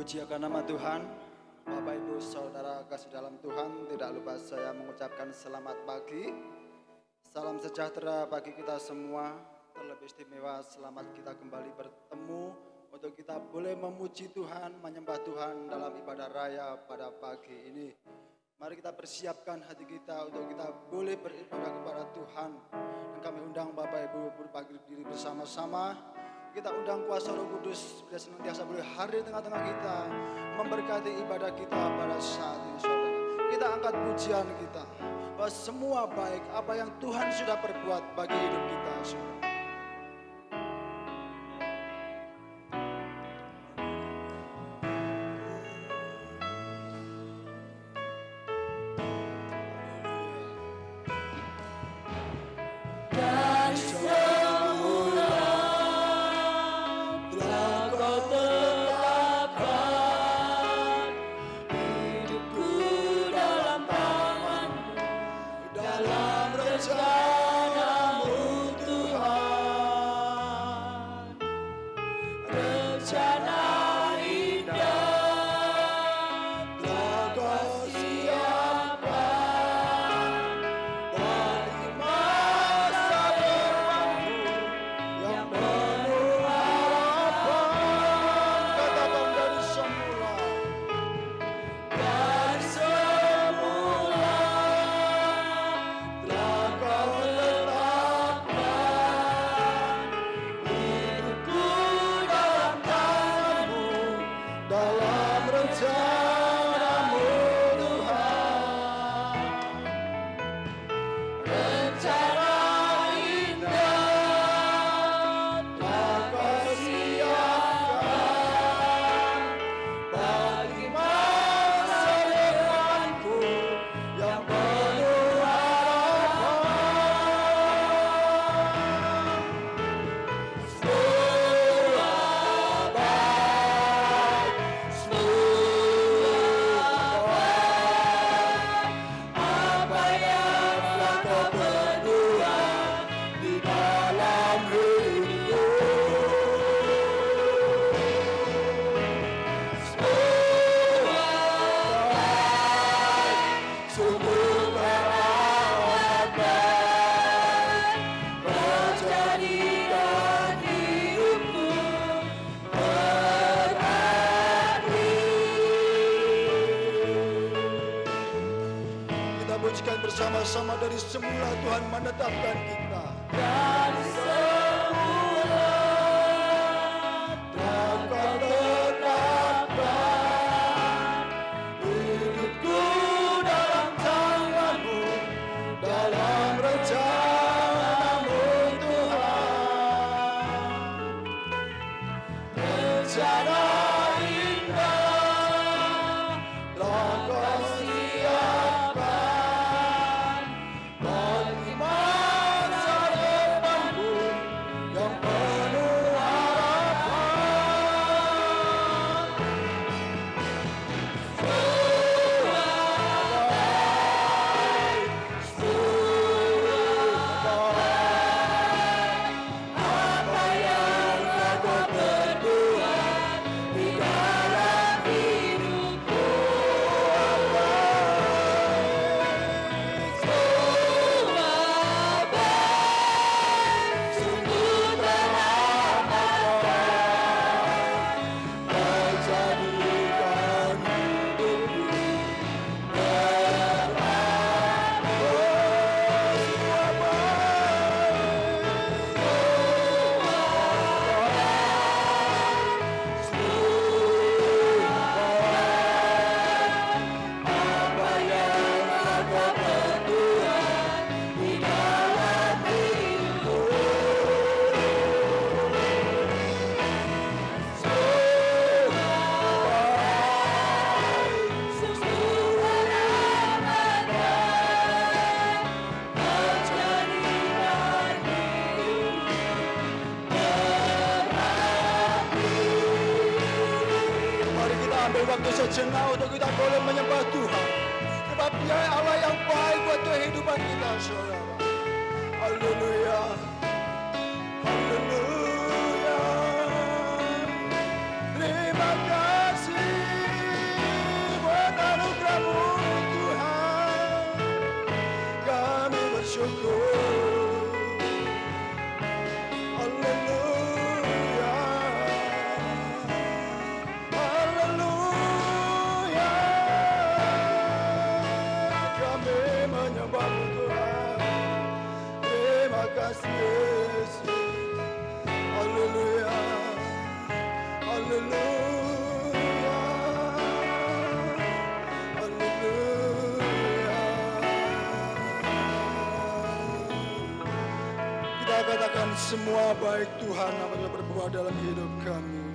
Puji akan nama Tuhan. Bapak Ibu Saudara kasih dalam Tuhan, tidak lupa saya mengucapkan selamat pagi. Salam sejahtera bagi kita semua. Terlebih istimewa selamat kita kembali bertemu untuk kita boleh memuji Tuhan, menyembah Tuhan dalam ibadah raya pada pagi ini. Mari kita persiapkan hati kita untuk kita boleh beribadah kepada Tuhan. Dan kami undang Bapak Ibu berbagi diri bersama-sama. Kita undang kuasa Roh Kudus bila senantiasa boleh hadir di tengah-tengah kita, memberkati ibadah kita pada saat ini, saudara. Kita angkat pujian kita bahwa semua baik apa yang Tuhan sudah perbuat bagi hidup kita, saudara. Bersama-sama dari semula Tuhan menetapkan kita. Dari semula Tuhan kau tetapkan hidupku dalam tangan-Mu, dalam rencana-Mu Tuhan. Rencana indah telah Kau siapkan bagi masa depanku yang penuh harapan. Apa yang Kau perbuat di dalam hidupku, sungguh terlambat Kau jadikan hidupku apa yang Kau perbuat di dalam hidupku. Mari kita ambil waktu sejenak untuk kita boleh menyembah Tuhan. Sebab Dia Allah yang baik buat kehidupan kita, saudara. Haleluya. Haleluya. Terima kasih. Katakan semua baik Tuhan apabila berbuat dalam hidup kami.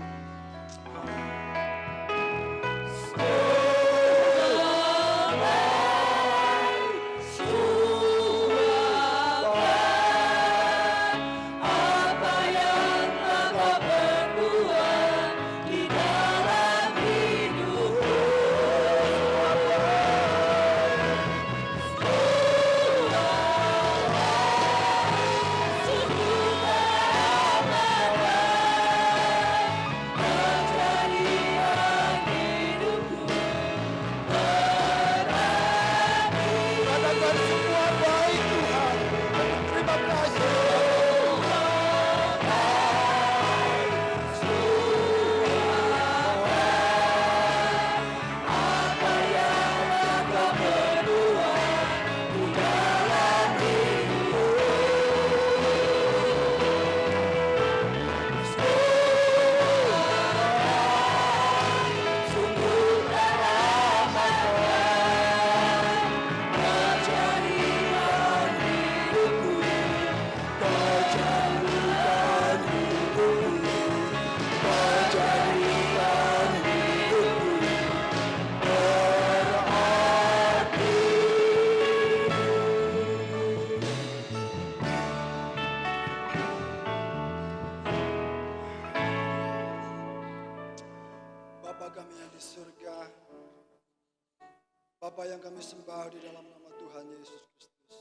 Bapa yang kami sembah di dalam nama Tuhan Yesus Kristus.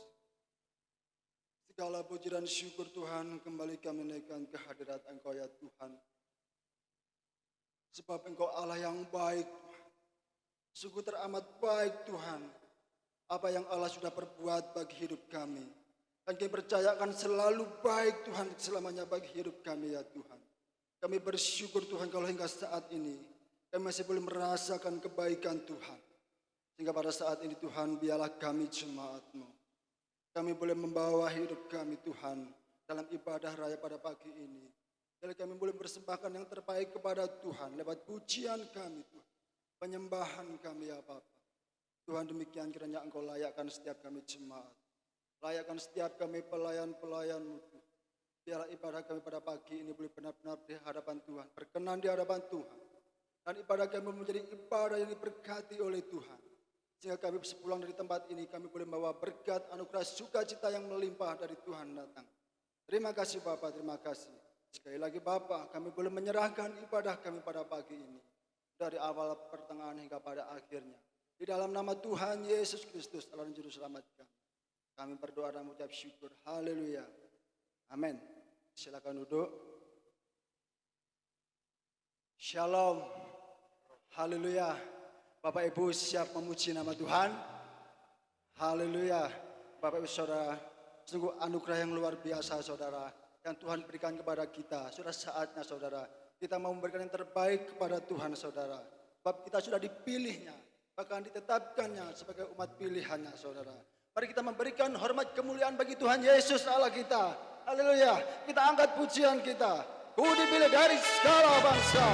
Segala puji dan syukur Tuhan kembali kami naikkan ke hadirat Engkau ya Tuhan. Sebab Engkau Allah yang baik, sungguh teramat baik Tuhan. Apa yang Allah sudah perbuat bagi hidup kami. Dan kami percaya akan selalu baik Tuhan selamanya bagi hidup kami ya Tuhan. Kami bersyukur Tuhan kalau hingga saat ini kami masih boleh merasakan kebaikan Tuhan. Sehingga pada saat ini Tuhan biarlah kami jemaat-Mu. Kami boleh membawa hidup kami Tuhan dalam ibadah raya pada pagi ini. Biarlah kami boleh persembahkan yang terbaik kepada Tuhan lewat pujian kami Tuhan. Penyembahan kami ya Bapa. Tuhan demikian kiranya Engkau layakkan setiap kami jemaat. Layakkan setiap kami pelayan-pelayan-Mu Tuhan. Biarlah ibadah kami pada pagi ini boleh benar-benar di hadapan Tuhan. Berkenan di hadapan Tuhan. Dan ibadah kami menjadi ibadah yang diberkati oleh Tuhan. Sehingga kami sepulang dari tempat ini, kami boleh membawa berkat, anugerah, sukacita yang melimpah dari Tuhan datang. Terima kasih Bapak, terima kasih. Sekali lagi Bapak, kami boleh menyerahkan ibadah kami pada pagi ini. Dari awal pertengahan hingga pada akhirnya. Di dalam nama Tuhan Yesus Kristus, Allah dan Juru Selamat kami. Kami berdoa dan mengucap syukur. Haleluya. Amin. Silakan duduk. Shalom. Haleluya. Bapak Ibu siap memuji nama Tuhan. Haleluya. Bapak Ibu Saudara, sungguh anugerah yang luar biasa Saudara yang Tuhan berikan kepada kita. Sudah saatnya Saudara, kita mau memberikan yang terbaik kepada Tuhan Saudara. Sebab kita sudah dipilihnya, bahkan ditetapkannya sebagai umat pilihannya Saudara. Mari kita memberikan hormat kemuliaan bagi Tuhan Yesus Allah kita. Haleluya. Kita angkat pujian kita. Ku dipilih dari segala bangsa.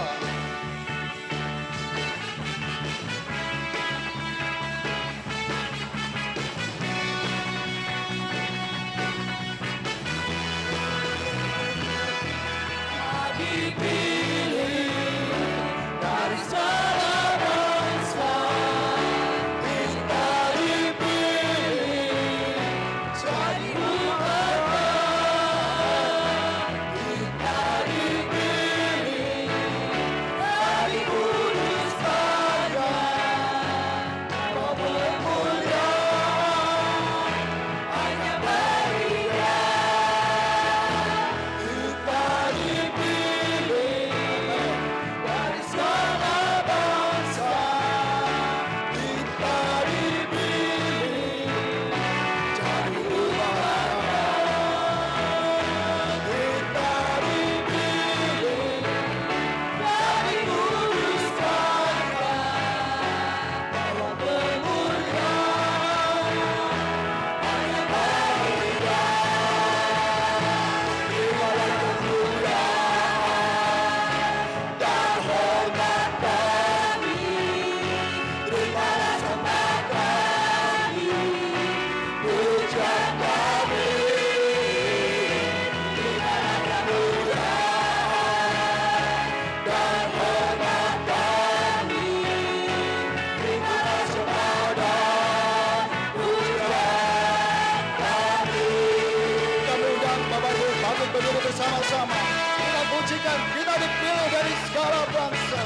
pujikan, kita dipilih dari segala bangsa.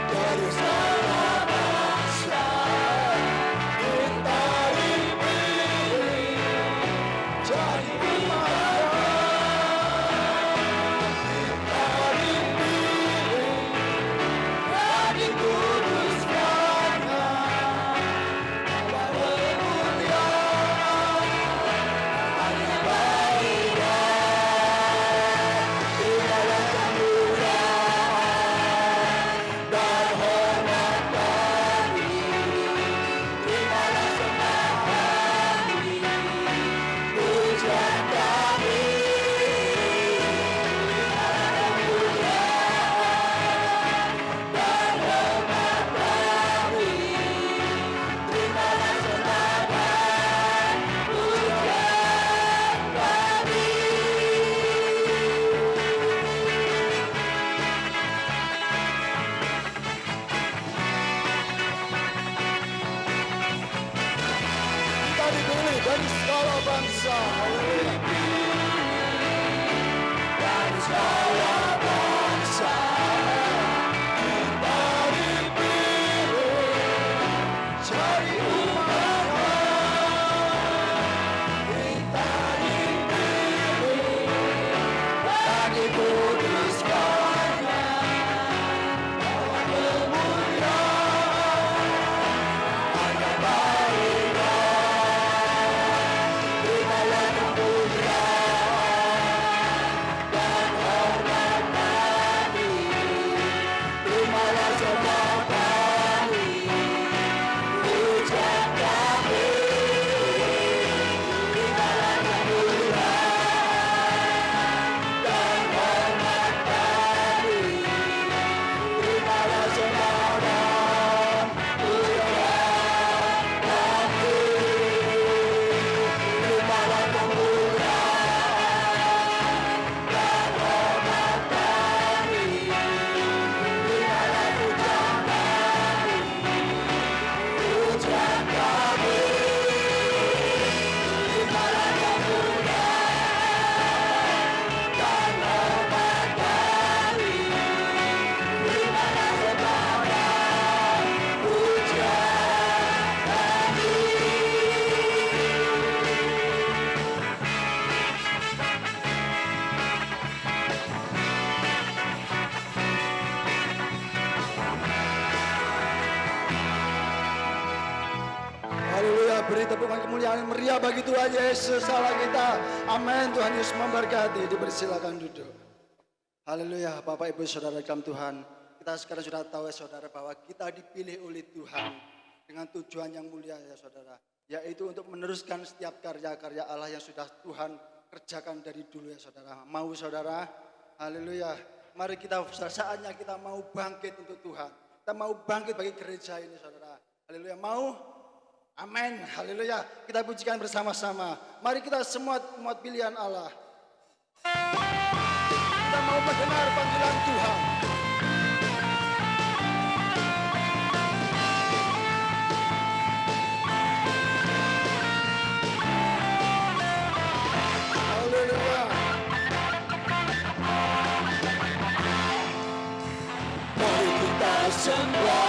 Dari segala bangsa, kita dipilih jadi dari segala bangsa. Haleluya. Dari segala bangsa kita dipilih jadi umat-Nya. Kita dipilih dan dikuduskan-Nya. Bahwa kemuliaan hanya bagi-Nya. Haleluya, beri tepukan kemuliaan meriah bagi Tuhan Yesus Allah kita. Amin. Tuhan Yesus memberkati. Dipersilakan duduk. Haleluya, Bapak Ibu Saudara dalam Tuhan. Kita sekarang sudah tahu ya saudara bahwa kita dipilih oleh Tuhan dengan tujuan yang mulia ya saudara. Yaitu untuk meneruskan setiap karya-karya Allah yang sudah Tuhan kerjakan dari dulu ya saudara. Mau saudara? Haleluya. Mari kita saatnya kita mau bangkit untuk Tuhan. Kita mau bangkit bagi gereja ini saudara. Haleluya. Mau? Amin, haleluya. Kita pujikan bersama-sama. Mari kita semua umat pilihan Allah. Kita mau mendengar panggilan Tuhan. Haleluya. Mari kita semua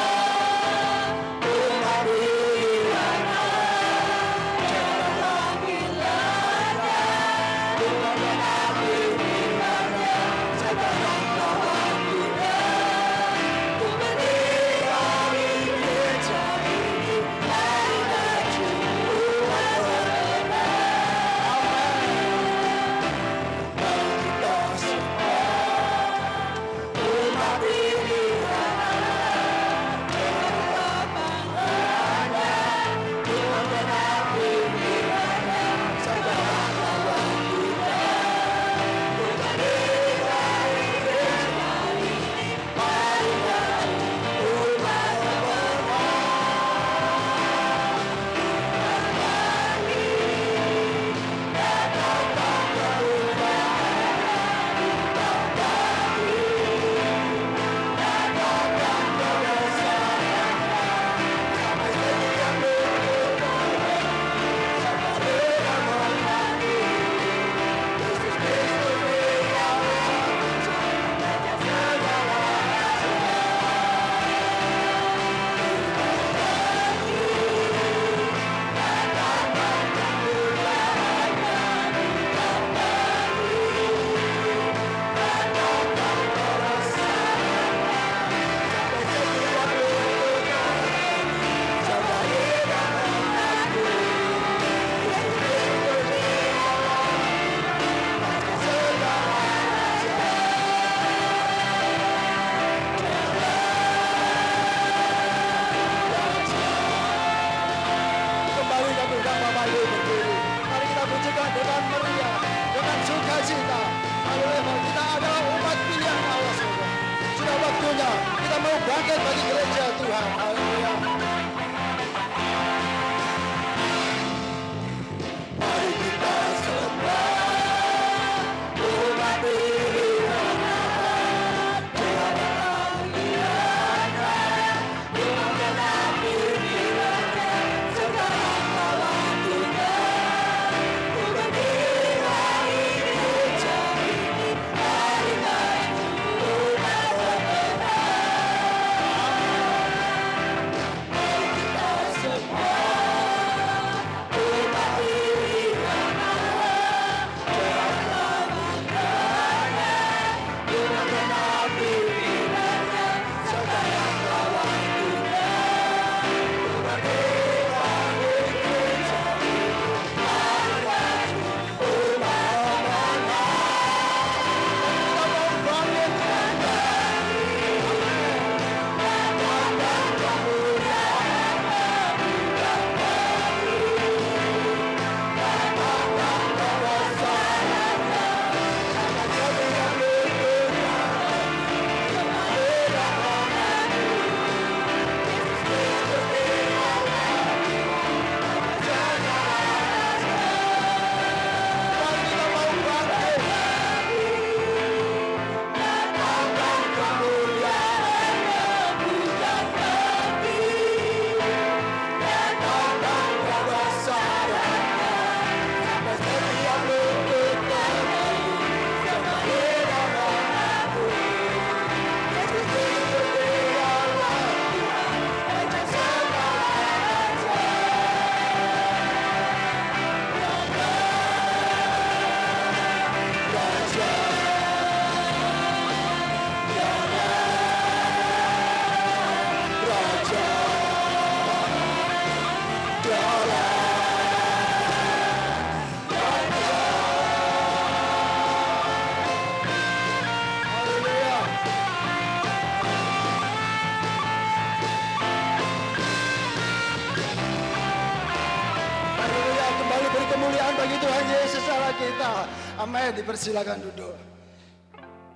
Amin, dipersilakan duduk.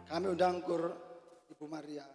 Kami undang Kur Ibu Maria.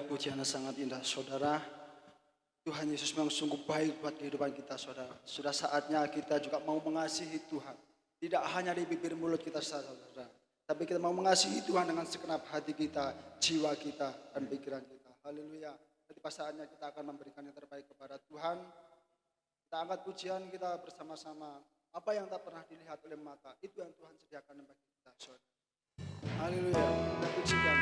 pujian yang sangat indah saudara. Tuhan Yesus memang sungguh baik buat kehidupan kita saudara. Sudah saatnya kita juga mau mengasihi Tuhan. Tidak hanya di bibir mulut kita saudara, tapi kita mau mengasihi Tuhan dengan segenap hati kita, jiwa kita, dan pikiran kita. Haleluya. Nanti pas saatnya kita akan memberikan yang terbaik kepada Tuhan. Kita angkat pujian kita bersama-sama. Apa yang tak pernah dilihat oleh mata, itu yang Tuhan sediakan bagi kita saudara. Haleluya. Kita pujikan.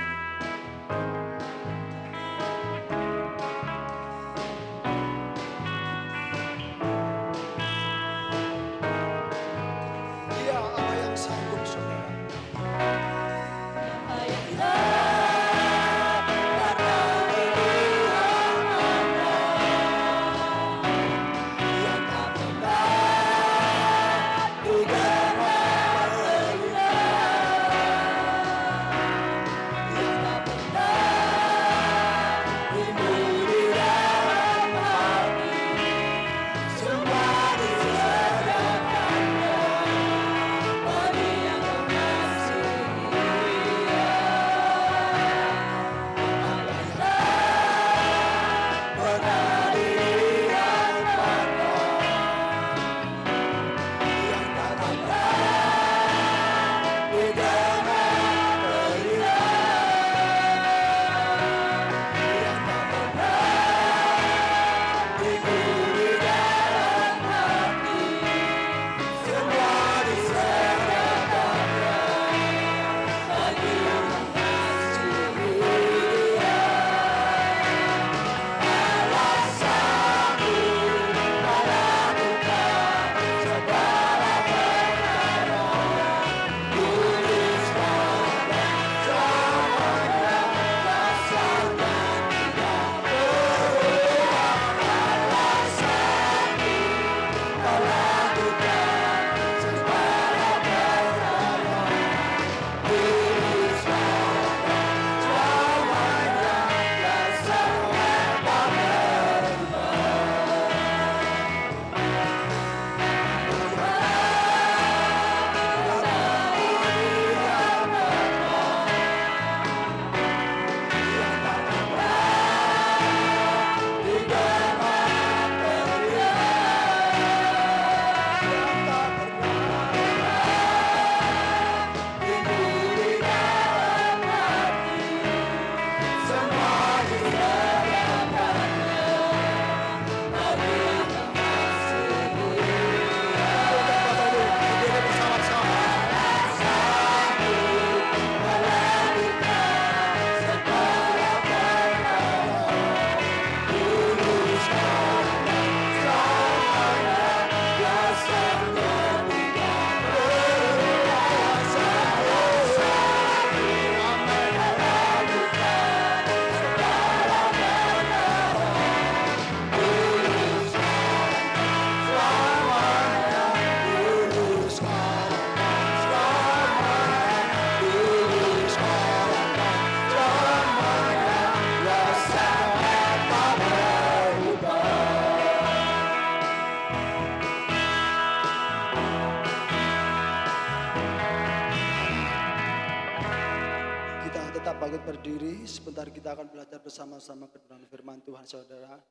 Berdiri, sebentar kita akan belajar bersama-sama kebenaran firman Tuhan saudara.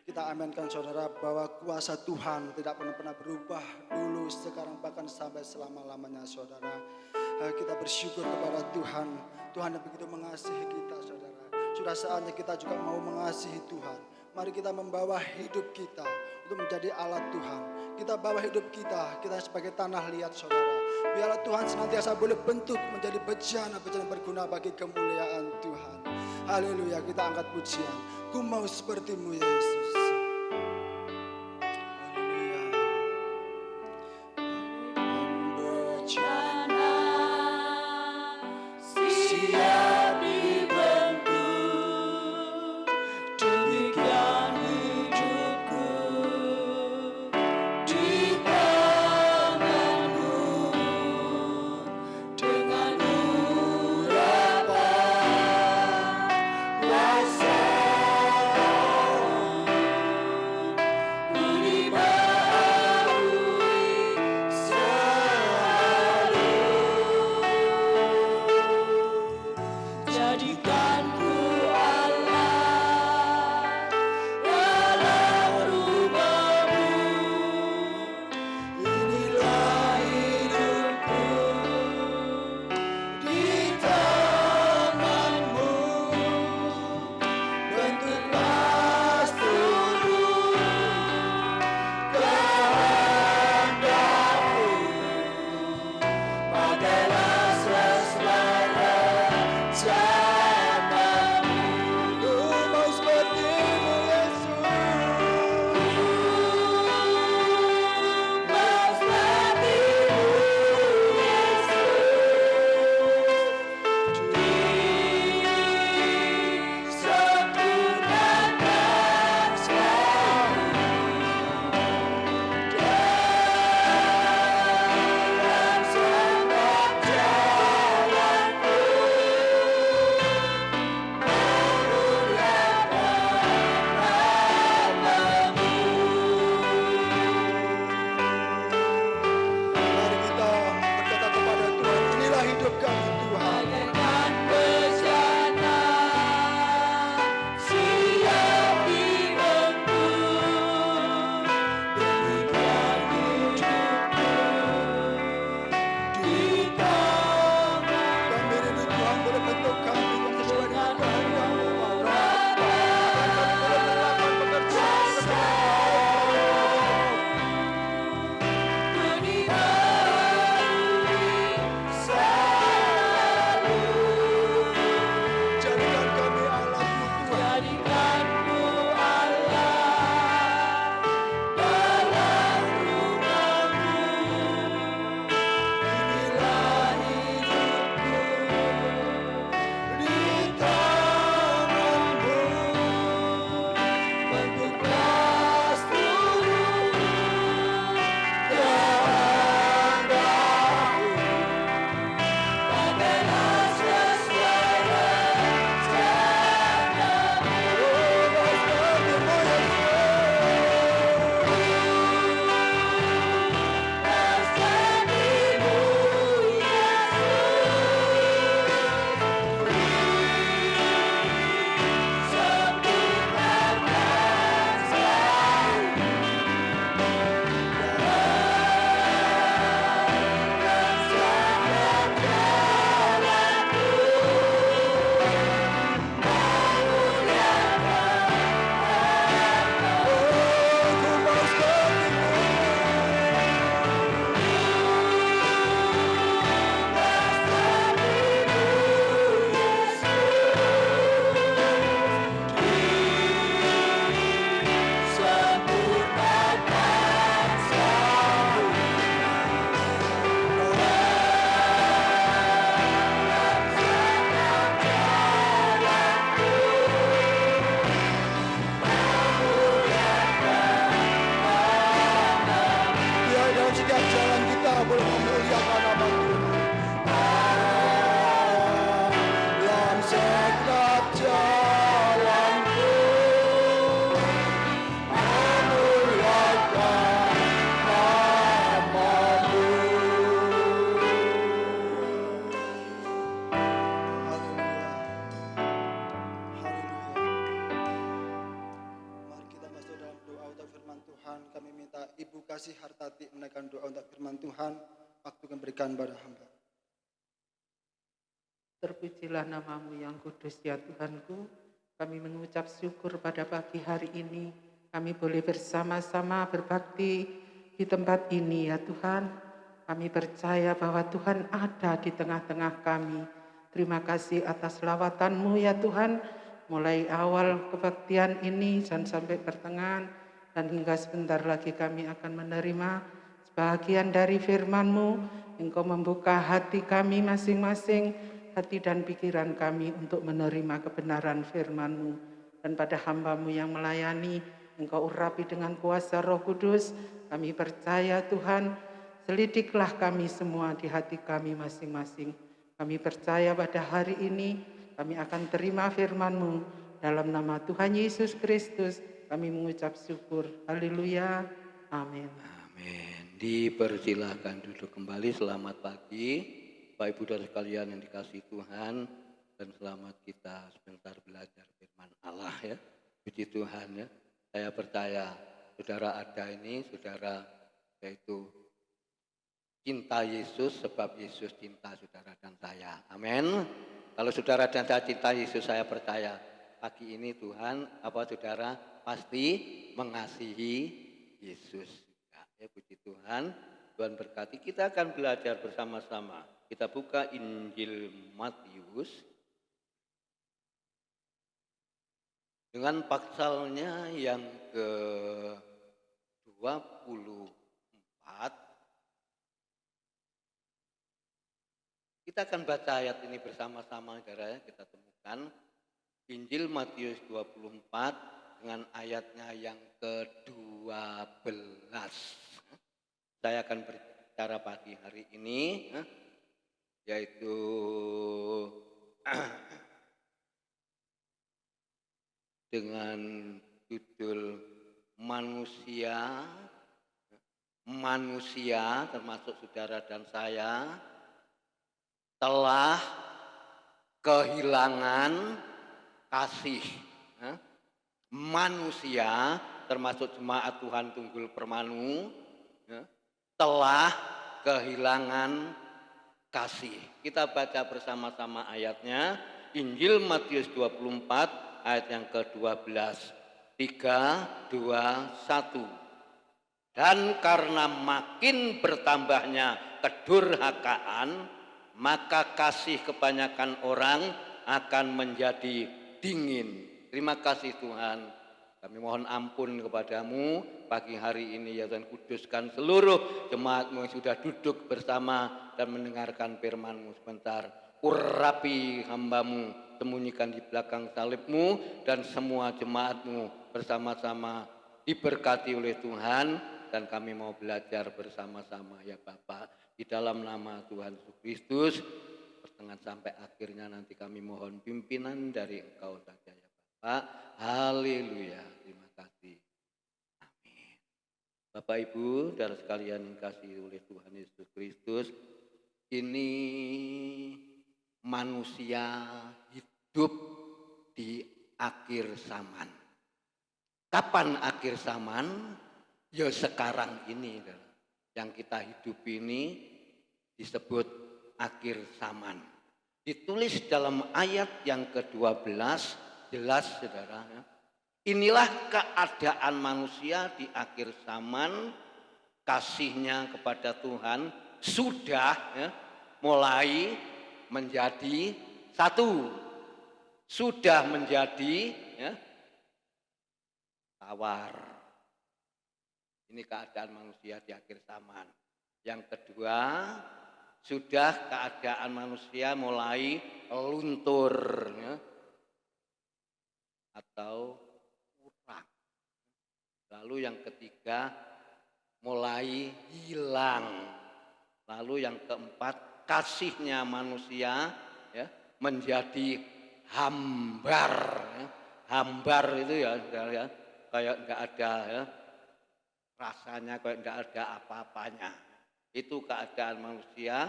Kita aminkan saudara bahwa kuasa Tuhan tidak pernah berubah dulu, sekarang, bahkan sampai selama-lamanya saudara. Kita bersyukur kepada Tuhan. Tuhan yang begitu mengasihi kita saudara. Sudah saatnya kita juga mau mengasihi Tuhan. Mari kita membawa hidup kita untuk menjadi alat Tuhan. Kita bawa hidup kita sebagai tanah liat saudara. Biarlah Tuhan senantiasa boleh bentuk menjadi bejana-bejana berguna bagi kemuliaan Tuhan. Haleluya, kita angkat pujian. Ku mau sepertimu Yesus. Blessed kasih Hartati menaikkan doa untuk firman Tuhan. Waktu yang berikan pada hamba. Terpujilah namamu yang kudus ya Tuhanku. Kami mengucap syukur pada pagi hari ini. Kami boleh bersama-sama berbakti di tempat ini ya Tuhan. Kami percaya bahwa Tuhan ada di tengah-tengah kami. Terima kasih atas lawatan-Mu ya Tuhan. Mulai awal kebaktian ini dan sampai pertengahan. Dan hingga sebentar lagi kami akan menerima sebahagian dari firman-Mu. Engkau membuka hati kami masing-masing, hati dan pikiran kami untuk menerima kebenaran firman-Mu. Dan pada hamba-Mu yang melayani, Engkau urapi dengan kuasa Roh Kudus. Kami percaya Tuhan, selidiklah kami semua di hati kami masing-masing. Kami percaya pada hari ini kami akan terima firman-Mu. Dalam nama Tuhan Yesus Kristus kami mengucap syukur. Haleluya. Amin. Amin. Dipersilahkan duduk kembali. Selamat pagi Bapak Ibu dan sekalian yang dikasihi Tuhan. Dan selamat kita sebentar belajar firman Allah ya. Puji Tuhan ya. Saya percaya saudara ada ini, saudara yaitu cinta Yesus sebab Yesus cinta saudara dan saya. Amin. Kalau saudara dan saya cinta Yesus, saya percaya pagi ini Tuhan saudara pasti mengasihi Yesus. Ya, puji Tuhan. Tuhan berkati. Kita akan belajar bersama-sama. Kita buka Injil Matius dengan pasalnya yang ke-24. Kita akan baca ayat ini bersama-sama, saudara. Kita temukan Injil Matius 24 dengan ayatnya yang ke-12. Saya akan berbicara pagi hari ini, yaitu dengan judul manusia termasuk saudara dan saya telah kehilangan kasih. Manusia termasuk jemaat Tuhan Tunggul Permanu telah kehilangan kasih. Kita baca bersama-sama ayatnya. Injil Matius 24 ayat yang ke-12. 3, 2, 1. Dan karena makin bertambahnya kedurhakaan, maka kasih kebanyakan orang akan menjadi dingin. Terima kasih Tuhan. Kami mohon ampun kepadamu pagi hari ini ya Tuhan, kuduskan seluruh jemaat-Mu yang sudah duduk bersama dan mendengarkan firman-Mu sebentar. Urapi hamba-Mu, sembunyikan di belakang salib-Mu dan semua jemaat-Mu bersama-sama diberkati oleh Tuhan. Dan kami mau belajar bersama-sama ya Bapak. Di dalam nama Tuhan Yesus Kristus, pertengahan sampai akhirnya nanti kami mohon pimpinan dari Engkau saja ya Bapak. Haleluya, terima kasih. Amin. Bapak Ibu, saudara sekalian yang dikasihi oleh Tuhan Yesus Kristus, ini manusia hidup di akhir zaman. Kapan akhir zaman? Ya sekarang ini. Yang kita hidup ini disebut akhir zaman. Ditulis dalam ayat yang ke-12, jelas saudara. Inilah keadaan manusia di akhir zaman, kasihnya kepada Tuhan sudah mulai menjadi satu. Sudah menjadi tawar. Ini keadaan manusia di akhir zaman. Yang kedua, sudah keadaan manusia mulai luntur atau kurang. Lalu yang ketiga, mulai hilang. Lalu yang keempat, kasihnya manusia menjadi hambar. Hambar itu ya kayak enggak ada rasanya kayak enggak ada apa-apanya. Itu keadaan manusia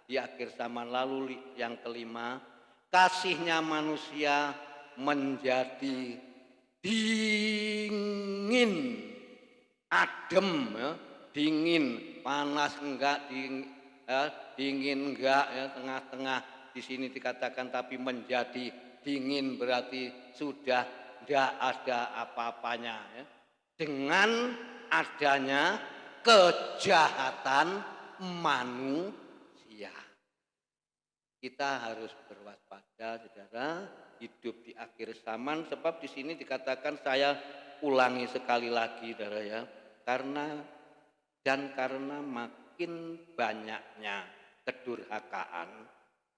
di akhir zaman. Lalu yang kelima, kasihnya manusia menjadi dingin, adem, dingin, panas enggak, dingin enggak, ya, tengah-tengah. Di sini dikatakan tapi menjadi dingin berarti sudah tidak ada apa-apanya. Ya. Dengan adanya kejahatan manusia. Kita harus berwaspada, saudara, hidup di akhir zaman. Sebab di sini dikatakan, saya ulangi sekali lagi, saudara ya, karena makin banyaknya kedurhakaan,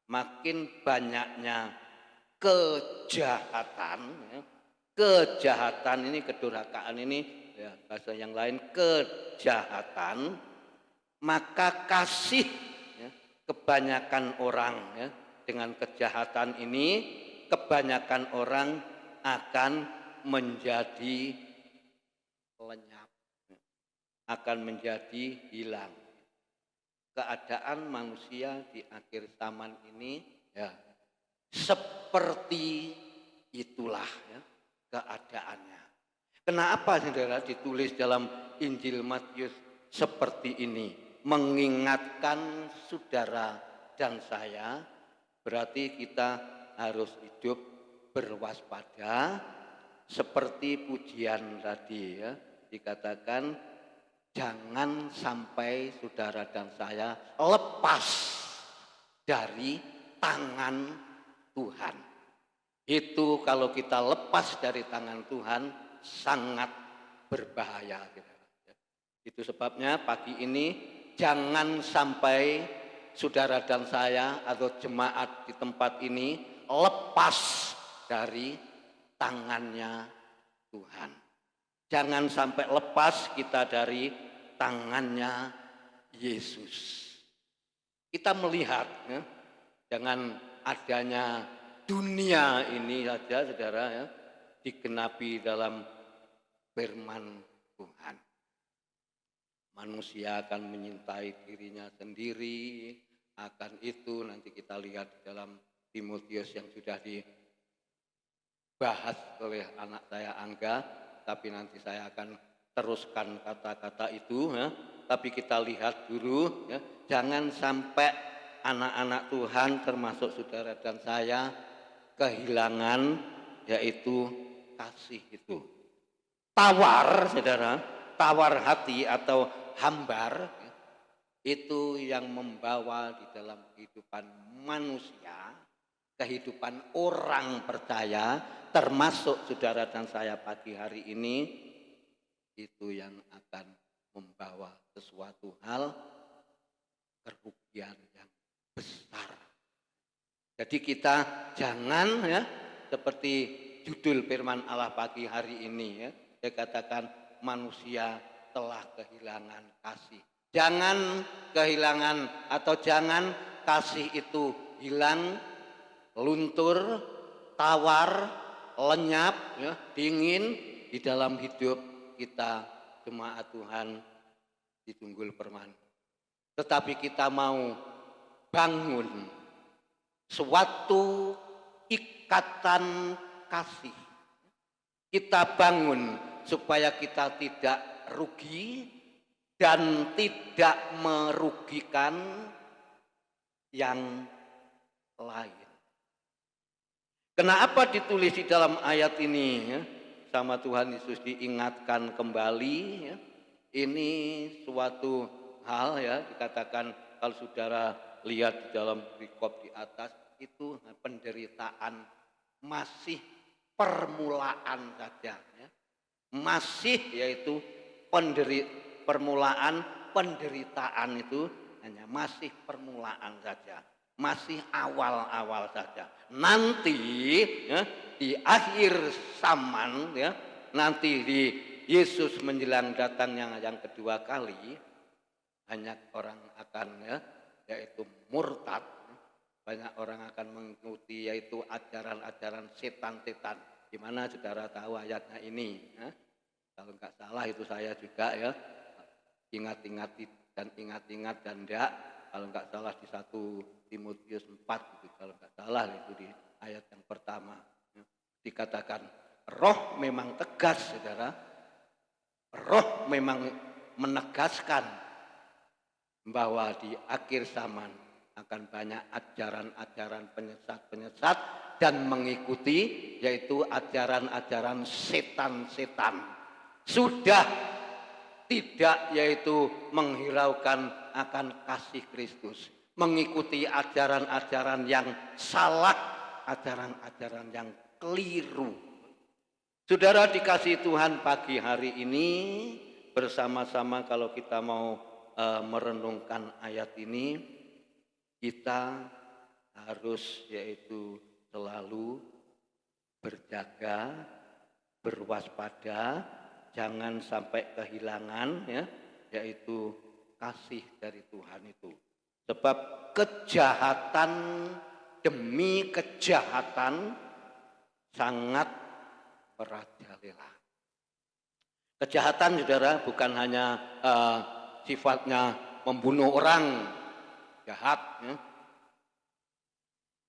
makin banyaknya kejahatan, ya, kejahatan ini, kedurhakaan ini, ya, bahasa yang lain kejahatan, maka kasih, ya, kebanyakan orang, ya, dengan kejahatan ini, kebanyakan orang akan menjadi lenyap, akan menjadi hilang. Keadaan manusia di akhir zaman ini, ya, seperti itulah, ya, keadaannya. Kenapa, saudara, ditulis dalam Injil Matius seperti ini? Mengingatkan saudara dan saya, berarti kita harus hidup berwaspada. Seperti pujian tadi, ya, dikatakan jangan sampai saudara dan saya lepas dari tangan Tuhan. Itu kalau kita lepas dari tangan Tuhan sangat berbahaya. Itu sebabnya pagi ini jangan sampai saudara dan saya atau jemaat di tempat ini lepas dari tangannya Tuhan. Jangan sampai lepas kita dari tangannya Yesus. Kita melihat, ya, dengan adanya dunia ini saja, saudara, ya, digenapi dalam firman Tuhan. Manusia akan menyintai dirinya sendiri. Akan itu nanti kita lihat dalam Timotius yang sudah dibahas oleh anak saya Angga, tapi nanti saya akan teruskan kata-kata itu, ya. Tapi kita lihat dulu, ya, jangan sampai anak-anak Tuhan termasuk saudara dan saya kehilangan, yaitu kasih itu. Tawar, saudara, tawar hati atau hambar, ya, itu yang membawa di dalam kehidupan manusia, kehidupan orang percaya, termasuk saudara dan saya pagi hari ini, itu yang akan membawa sesuatu hal kerugian yang besar. Jadi kita jangan, ya, seperti judul firman Allah pagi hari ini, ya, saya katakan manusia telah kehilangan kasih. Jangan kehilangan atau jangan kasih itu hilang, luntur, tawar, lenyap, ya, dingin di dalam hidup kita jemaat Tuhan di Tunggul Permanu. Tetapi kita mau bangun suatu ikatan kasih. Kita bangun supaya kita tidak rugi dan tidak merugikan yang lain. Kenapa ditulis di dalam ayat ini, ya? Sama Tuhan Yesus diingatkan kembali, ya. Ini suatu hal, ya, dikatakan kalau saudara lihat di dalam perikop di atas itu penderitaan masih permulaan saja, ya. Masih, yaitu permulaan penderitaan itu hanya masih permulaan saja, masih awal-awal saja. Nanti, ya, di akhir zaman, ya, nanti di Yesus menjelang datang yang kedua kali, banyak orang akan, ya, yaitu murtad. Banyak orang akan mengikuti yaitu ajaran-ajaran setan-setan. Gimana saudara tahu ayatnya ini? Ya? Kalau nggak salah itu saya juga, ya, ingat-ingat dan enggak. Kalau nggak salah di 1 Timotius 4 gitu, kalau nggak salah itu di ayat yang pertama, ya, dikatakan roh memang tegas, saudara. Roh memang menegaskan bahwa di akhir zaman akan banyak ajaran-ajaran penyesat-penyesat dan mengikuti, yaitu ajaran-ajaran setan-setan. Sudah tidak, yaitu menghiraukan akan kasih Kristus, mengikuti ajaran-ajaran yang salah, ajaran-ajaran yang keliru. Saudara dikasihi Tuhan, pagi hari ini bersama-sama kalau kita mau merenungkan ayat ini, kita harus yaitu selalu berjaga, berwaspada, jangan sampai kehilangan ya, yaitu kasih dari Tuhan itu. Sebab kejahatan demi kejahatan sangat merajalela. Kejahatan, saudara, bukan hanya sifatnya membunuh orang jahat, ya.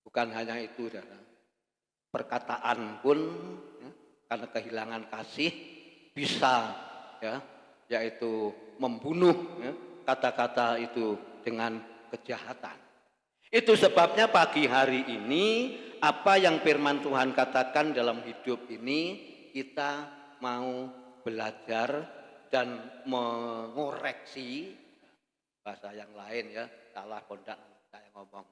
Bukan hanya itu, saudara. Perkataan pun ya, karena kehilangan kasih bisa ya, yaitu membunuh ya, kata-kata itu dengan kejahatan. Itu sebabnya pagi hari ini apa yang firman Tuhan katakan dalam hidup ini, kita mau belajar dan mengoreksi, bahasa yang lain ya, salah kondak saya ngomong,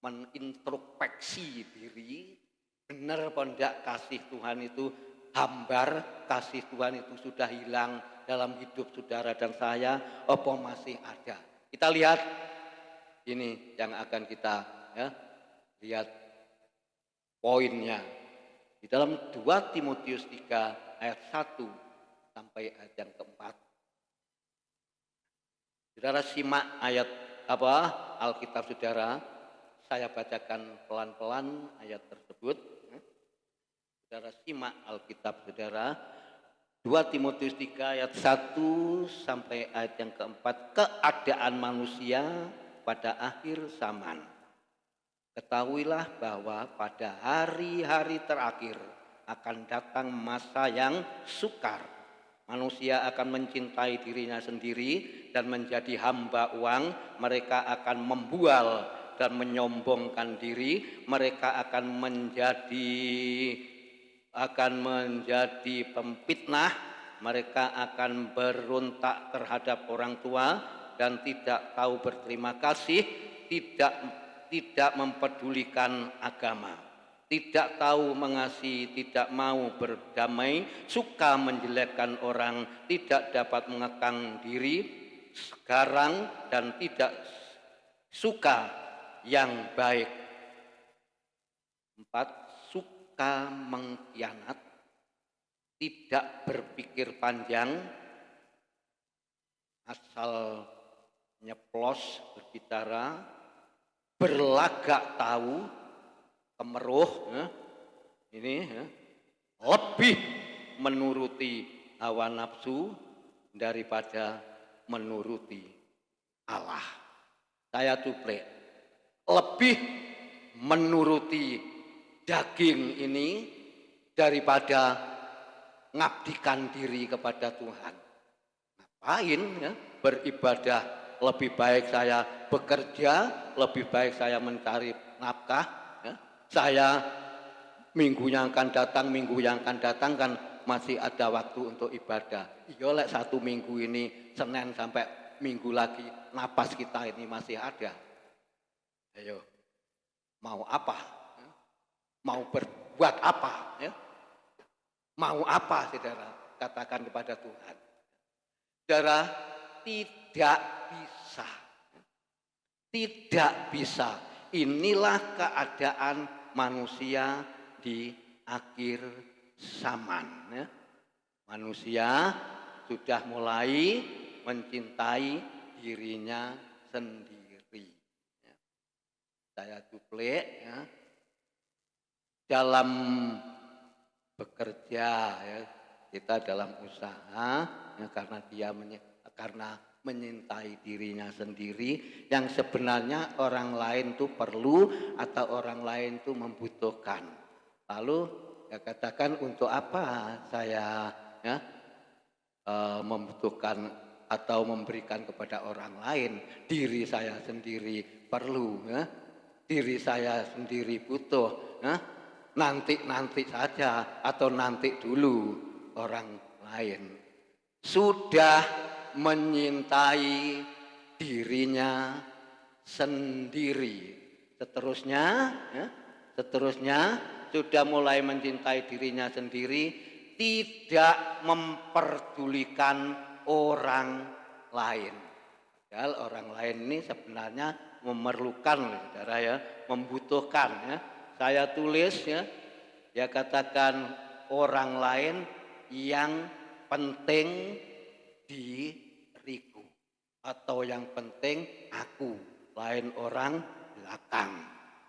menintrospeksi diri, benar kondak kasih Tuhan itu hambar, kasih Tuhan itu sudah hilang dalam hidup saudara dan saya, apa masih ada? Kita lihat ini yang akan kita ya, lihat poinnya di dalam 2 Timotius 3 ayat 1 sampai ayat yang keempat. Saudara simak ayat apa Alkitab saudara, saya bacakan pelan-pelan ayat tersebut. Saudara simak Alkitab saudara, 2 Timotius 3 ayat 1 sampai ayat yang keempat, keadaan manusia pada akhir zaman. Ketahuilah bahwa pada hari-hari terakhir akan datang masa yang sukar. Manusia akan mencintai dirinya sendiri dan menjadi hamba uang. Mereka akan membual dan menyombongkan diri. Mereka akan menjadi pemfitnah. Mereka akan berontak terhadap orang tua dan tidak tahu berterima kasih, tidak mempedulikan agama, tidak tahu mengasihi, tidak mau berdamai, suka menjelekkan orang, tidak dapat mengekang diri, sekarang dan tidak suka yang baik. 4. Suka mengkhianat, tidak berpikir panjang, asal nyeplos berbicara, berlagak tahu, kemeruh, ya, ini ya, lebih menuruti hawa nafsu daripada menuruti Allah. Saya cuplek, lebih menuruti daging ini daripada ngabdikan diri kepada Tuhan. Ngapain ya, beribadah? Lebih baik saya bekerja, lebih baik saya mencari nafkah. Ya. Saya minggu yang akan datang kan masih ada waktu untuk ibadah. Iya lek 1 minggu ini, Senin sampai Minggu lagi, napas kita ini masih ada. Ayo, mau apa? Ya. Mau berbuat apa? Ya. Mau apa, saudara? Katakan kepada Tuhan. Saudara, tidak bisa. Inilah keadaan manusia di akhir zaman. Ya. Manusia sudah mulai mencintai dirinya sendiri. Ya. Saya duplek ya. Dalam bekerja ya, kita dalam usaha ya, karena menyintai dirinya sendiri yang sebenarnya orang lain itu perlu atau orang lain itu membutuhkan. Lalu ya katakan, untuk apa saya ya, membutuhkan atau memberikan kepada orang lain. Diri saya sendiri perlu, ya. Diri saya sendiri butuh. Ya. Nanti saja atau nanti dulu orang lain. Sudah menyintai dirinya sendiri. Seterusnya sudah mulai mencintai dirinya sendiri, tidak memperdulikan orang lain. Padahal orang lain ini sebenarnya memerlukan, saudara ya, membutuhkan ya. Saya tulis ya, dia katakan orang lain yang penting diriku atau yang penting aku, lain orang belakang.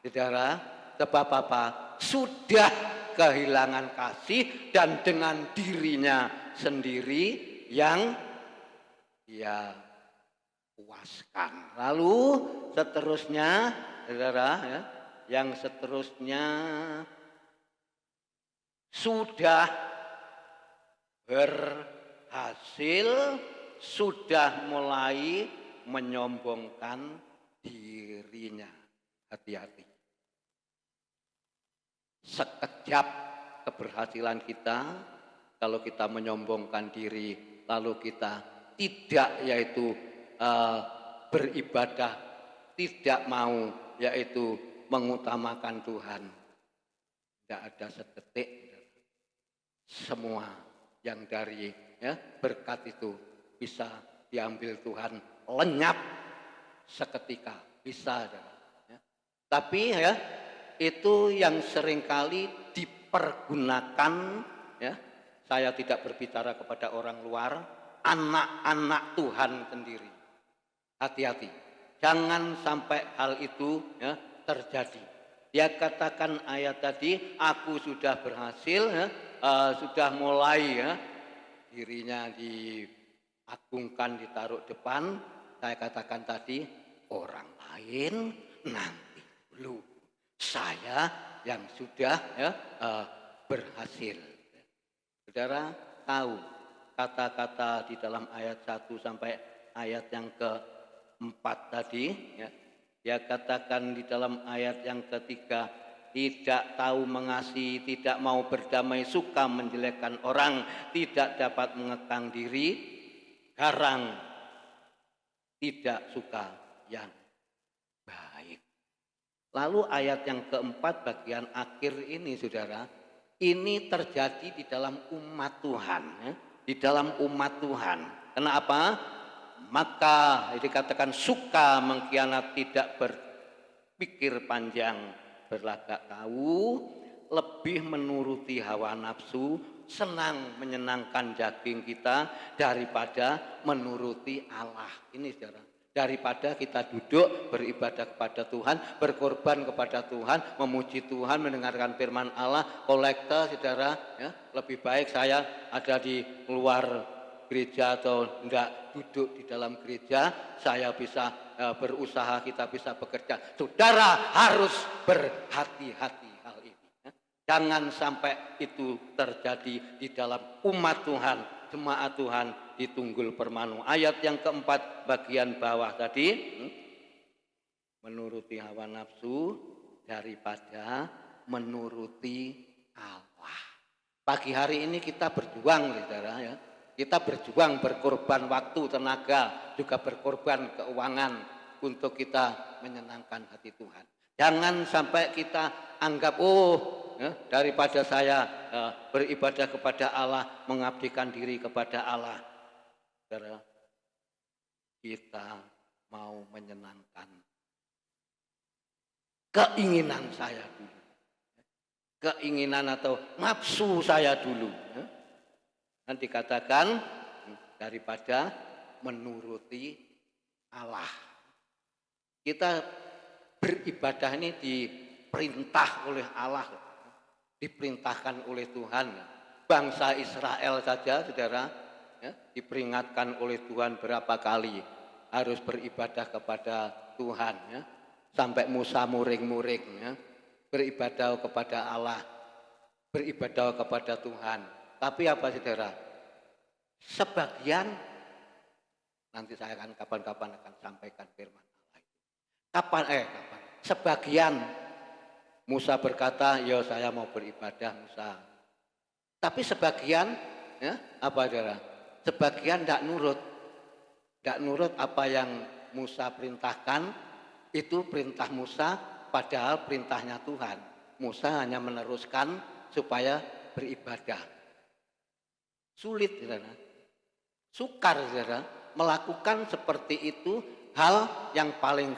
Saudara, sebab apa? Sudah kehilangan kasih dan dengan dirinya sendiri yang dia puaskan. Lalu seterusnya, saudara ya, yang seterusnya sudah berhasil, sudah mulai menyombongkan dirinya. Hati-hati. Sekejap keberhasilan kita, kalau kita menyombongkan diri, lalu kita tidak yaitu beribadah, tidak mau yaitu mengutamakan Tuhan. Tidak ada sedetik semua yang dari berkat itu bisa diambil Tuhan, lenyap seketika, bisa. Tapi ya itu yang seringkali dipergunakan ya. Saya tidak berbicara kepada orang luar, anak-anak Tuhan sendiri. Hati-hati, jangan sampai hal itu ya terjadi. Dia katakan ayat tadi, aku sudah berhasil ya, sudah mulai ya, dirinya diagungkan, ditaruh depan. Saya katakan tadi, orang lain nanti dulu, saya yang sudah ya, berhasil. Saudara tahu kata-kata di dalam ayat 1 sampai ayat yang ke-4 tadi ya. Dia katakan di dalam ayat yang ketiga, tidak tahu mengasihi, tidak mau berdamai, suka menjelekkan orang, tidak dapat mengekang diri, garang, tidak suka yang baik. Lalu ayat yang keempat bagian akhir ini saudara, ini terjadi di dalam umat Tuhan ya. Di dalam umat Tuhan. Kenapa? Maka dikatakan suka mengkhianat, tidak berpikir panjang, berlagak tahu, lebih menuruti hawa nafsu, senang menyenangkan daging kita daripada menuruti Allah. Ini saudara, daripada kita duduk beribadah kepada Tuhan, berkorban kepada Tuhan, memuji Tuhan, mendengarkan firman Allah, kolekte saudara ya, lebih baik saya ada di luar gereja atau enggak duduk di dalam gereja, saya bisa berusaha, kita bisa bekerja. Saudara harus berhati-hati hal ini. Jangan sampai itu terjadi di dalam umat Tuhan, jemaat Tuhan di Tunggul Permanu. Ayat yang keempat bagian bawah tadi, menuruti hawa nafsu daripada menuruti Allah. Pagi hari ini kita berjuang saudara ya. Kita berjuang, berkorban waktu, tenaga, juga berkorban keuangan untuk kita menyenangkan hati Tuhan. Jangan sampai kita anggap, daripada saya beribadah kepada Allah, mengabdikan diri kepada Allah. Saudara, kita mau menyenangkan keinginan saya dulu. Keinginan atau nafsu saya dulu. Nanti katakan daripada menuruti Allah. Kita beribadah ini diperintah oleh Allah, diperintahkan oleh Tuhan. Bangsa Israel saja saudara ya, diperingatkan oleh Tuhan berapa kali harus beribadah kepada Tuhan ya. Sampai Musa muring-muring ya, beribadah kepada Allah, beribadah kepada Tuhan. Tapi apa saudara? Sebagian Nanti saya akan kapan-kapan akan sampaikan firman Allah itu. Kapan? Sebagian Musa berkata, ya saya mau beribadah Musa. Tapi sebagian, ya, apa saudara? Sebagian tidak nurut. Tidak nurut apa yang Musa perintahkan, itu perintah Musa, padahal perintahnya Tuhan. Musa hanya meneruskan supaya beribadah. Sulit, saudara. Sukar, saudara. Melakukan seperti itu hal yang paling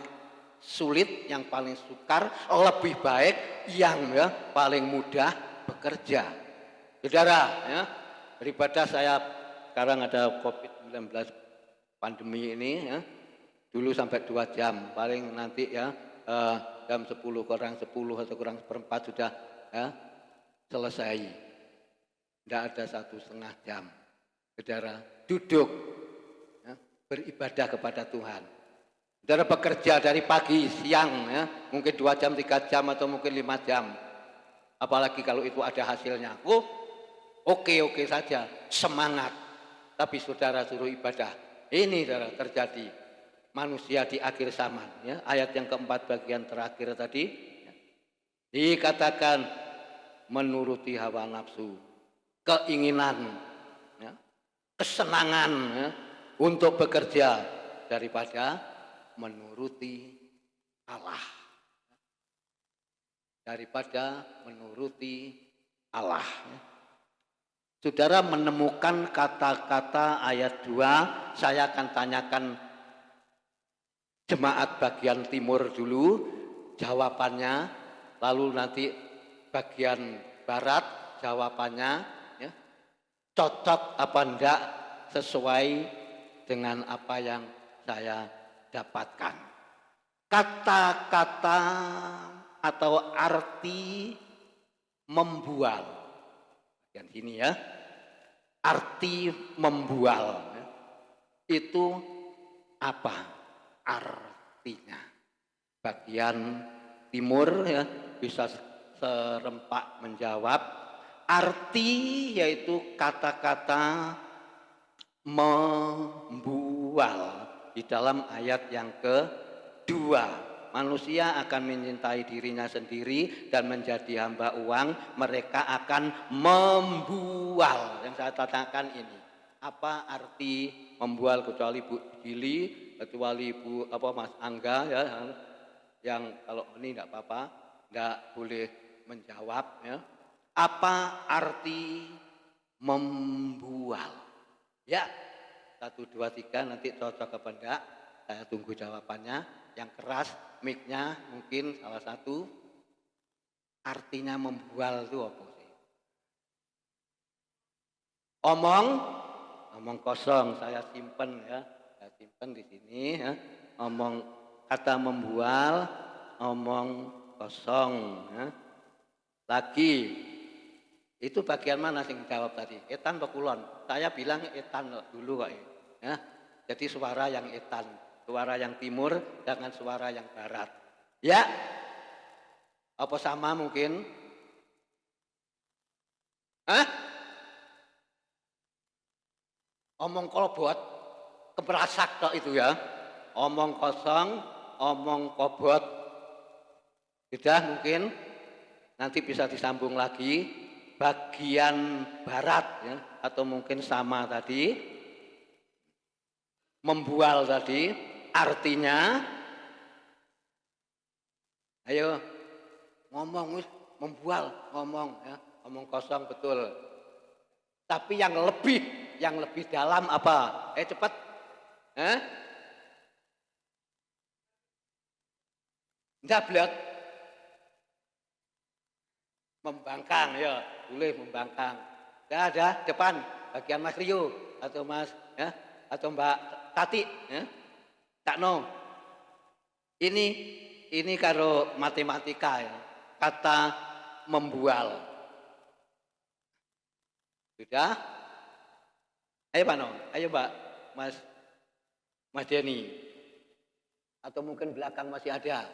sulit, yang paling sukar, lebih baik yang ya, paling mudah bekerja. Saudara, ya, beribadah saya sekarang ada COVID-19 pandemi ini ya. Dulu sampai 2 jam, paling nanti ya jam 10 kurang 10 atau kurang seperempat sudah ya, selesai. Tidak ada 1,5 jam. Saudara, duduk ya, beribadah kepada Tuhan. Saudara bekerja dari pagi, siang ya, mungkin 2 jam, 3 jam atau mungkin 5 jam. Apalagi kalau itu ada hasilnya. Oke saja, semangat. Tapi saudara suruh ibadah. Ini saudara terjadi manusia di akhir zaman ya. Ayat yang keempat bagian terakhir tadi ya, dikatakan menuruti hawa nafsu, keinginan ya, kesenangan ya, untuk bekerja daripada menuruti Allah. Daripada menuruti Allah ya. Saudara menemukan kata-kata ayat 2, saya akan tanyakan jemaat bagian timur dulu jawabannya, lalu nanti bagian barat jawabannya ya, cocok apa enggak sesuai dengan apa yang saya dapatkan. Kata-kata atau arti membual. Bagian sini ya. Arti membual itu apa artinya? Bagian timur ya bisa serempak menjawab. Arti yaitu kata-kata membual di dalam ayat yang kedua. Manusia akan mencintai dirinya sendiri dan menjadi hamba uang. Mereka akan membual. Yang saya katakan ini. Apa arti membual kecuali Bu Gili, kecuali Bu Mas Angga ya, yang kalau ini tidak apa-apa, tidak boleh menjawab ya. Apa arti membual? Ya, 1, 2, 3 nanti cocok apa enggak? Saya tunggu jawabannya. Yang keras mic-nya mungkin salah satu. Artinya membual itu apa sih? Omong kosong saya simpen ya. Saya simpen di sini ya. Omong kata membual, omong kosong ya. Lagi itu bagian mana sing jawab tadi? Etan atau kulon? Saya bilang etan dulu kok ya. Jadi suara yang etan. Suara yang timur dengan suara yang barat. Ya? Apa sama mungkin? Hah? Omong kolbot, keperasak tok itu ya. Omong kosong, omong kobot. Sudah mungkin? Nanti bisa disambung lagi. Bagian barat ya. Atau mungkin sama tadi. Membual tadi. Artinya, ayo ngomong membual, ngomong ya, ngomong kosong betul. Tapi yang lebih dalam apa? Cepat, Ndablek, membangkang ya, boleh membangkang. Ya ada depan bagian Mas Rio atau Mas ya, atau Mbak Tati ya. Tak no. Ini karo matematika ya. Kata membual. Sudah? Ayo Pak No, ayo Mbak, Mas Denny. Atau mungkin belakang masih ada.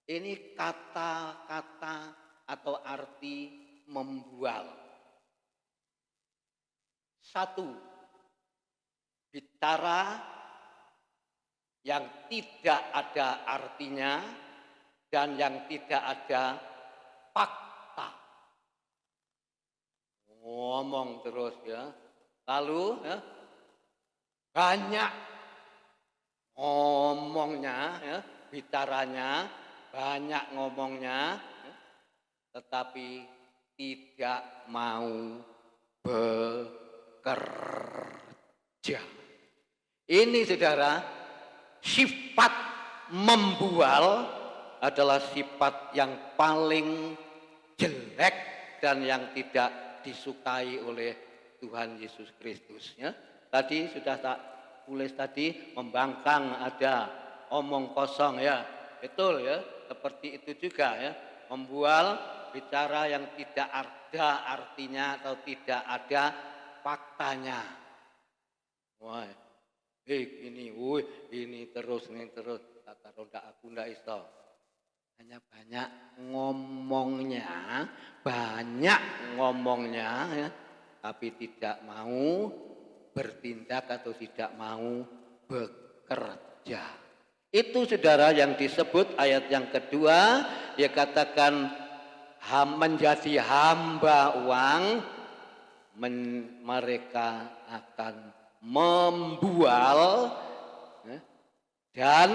Ini kata-kata atau arti membual. 1. bicara yang tidak ada artinya dan yang tidak ada fakta. Ngomong terus ya. Lalu ya, banyak ngomongnya ya, bicaranya, banyak ngomongnya, ya, tetapi tidak mau bekerja. Ini saudara, sifat membual adalah sifat yang paling jelek dan yang tidak disukai oleh Tuhan Yesus Kristus. Ya. Tadi sudah tak tulis tadi, membangkang ada, omong kosong ya, betul ya, seperti itu juga ya, membual bicara yang tidak ada artinya atau tidak ada faktanya. Wah, ini terus, kata ronda aku ndak iso. Hanya banyak ngomongnya ya, tapi tidak mau bertindak atau tidak mau bekerja. Itu saudara yang disebut ayat yang kedua, dia katakan menjadi hamba uang, mereka akan membual dan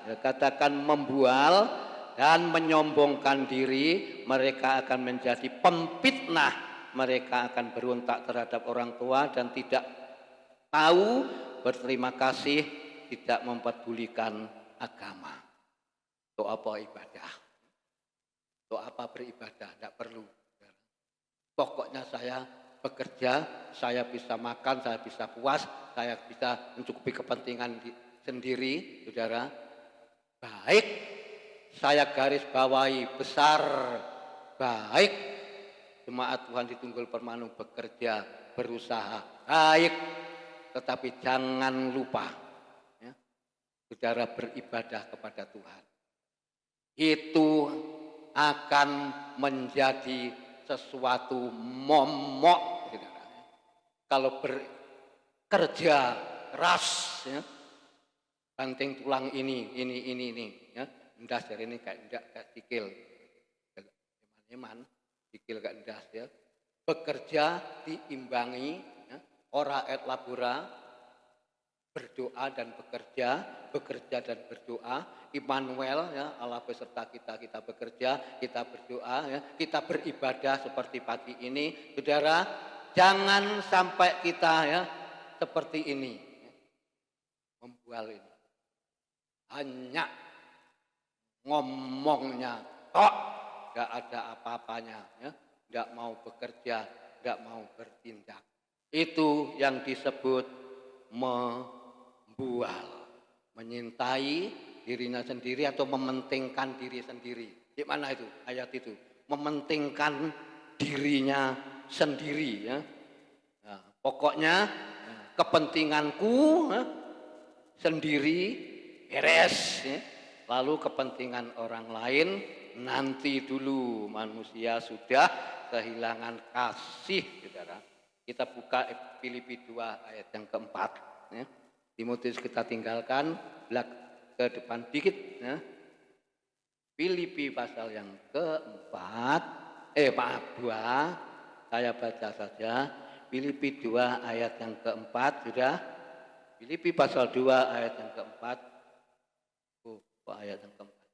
dia katakan membual dan menyombongkan diri, mereka akan menjadi pemfitnah, mereka akan berontak terhadap orang tua dan tidak tahu berterima kasih, tidak mempedulikan agama. Untuk apa ibadah? Untuk apa beribadah? Tidak perlu. Pokoknya saya bekerja, saya bisa makan, saya bisa puas, saya bisa mencukupi kepentingan sendiri, saudara. Baik, saya garis bawahi besar, baik jemaat Tuhan di Tunggul Permanu bekerja, berusaha, baik, tetapi jangan lupa, ya, saudara beribadah kepada Tuhan. Itu akan menjadi sesuatu momok, saudara. Kalau bekerja keras, ya, banting tulang ini, ya, endas dari ini kayak sikil, eman, sikil kayak endas ya. Bekerja diimbangi, ya, ora et labora, berdoa dan bekerja dan berdoa. Immanuel ya, Allah beserta kita bekerja, kita berdoa ya, kita beribadah seperti pagi ini. Saudara, jangan sampai kita ya seperti ini. Ya, membual ini. Hanya ngomongnya tok, enggak ada apa-apanya ya, enggak mau bekerja, enggak mau bertindak. Itu yang disebut membual, menyintai dirinya sendiri atau mementingkan diri sendiri. Di mana itu ayat itu? Mementingkan dirinya sendiri ya. Nah, pokoknya kepentinganku sendiri beres ya. Lalu kepentingan orang lain nanti dulu, manusia sudah kehilangan kasih, saudara. Kita buka Filipi 2 ayat yang keempat ya. Timotius kita tinggalkan ke depan dikit ya. Filipi pasal yang keempat, 2, saya baca saja. Filipi 2 ayat yang keempat, sudah. Filipi pasal 2 ayat yang keempat. Ayat yang keempat.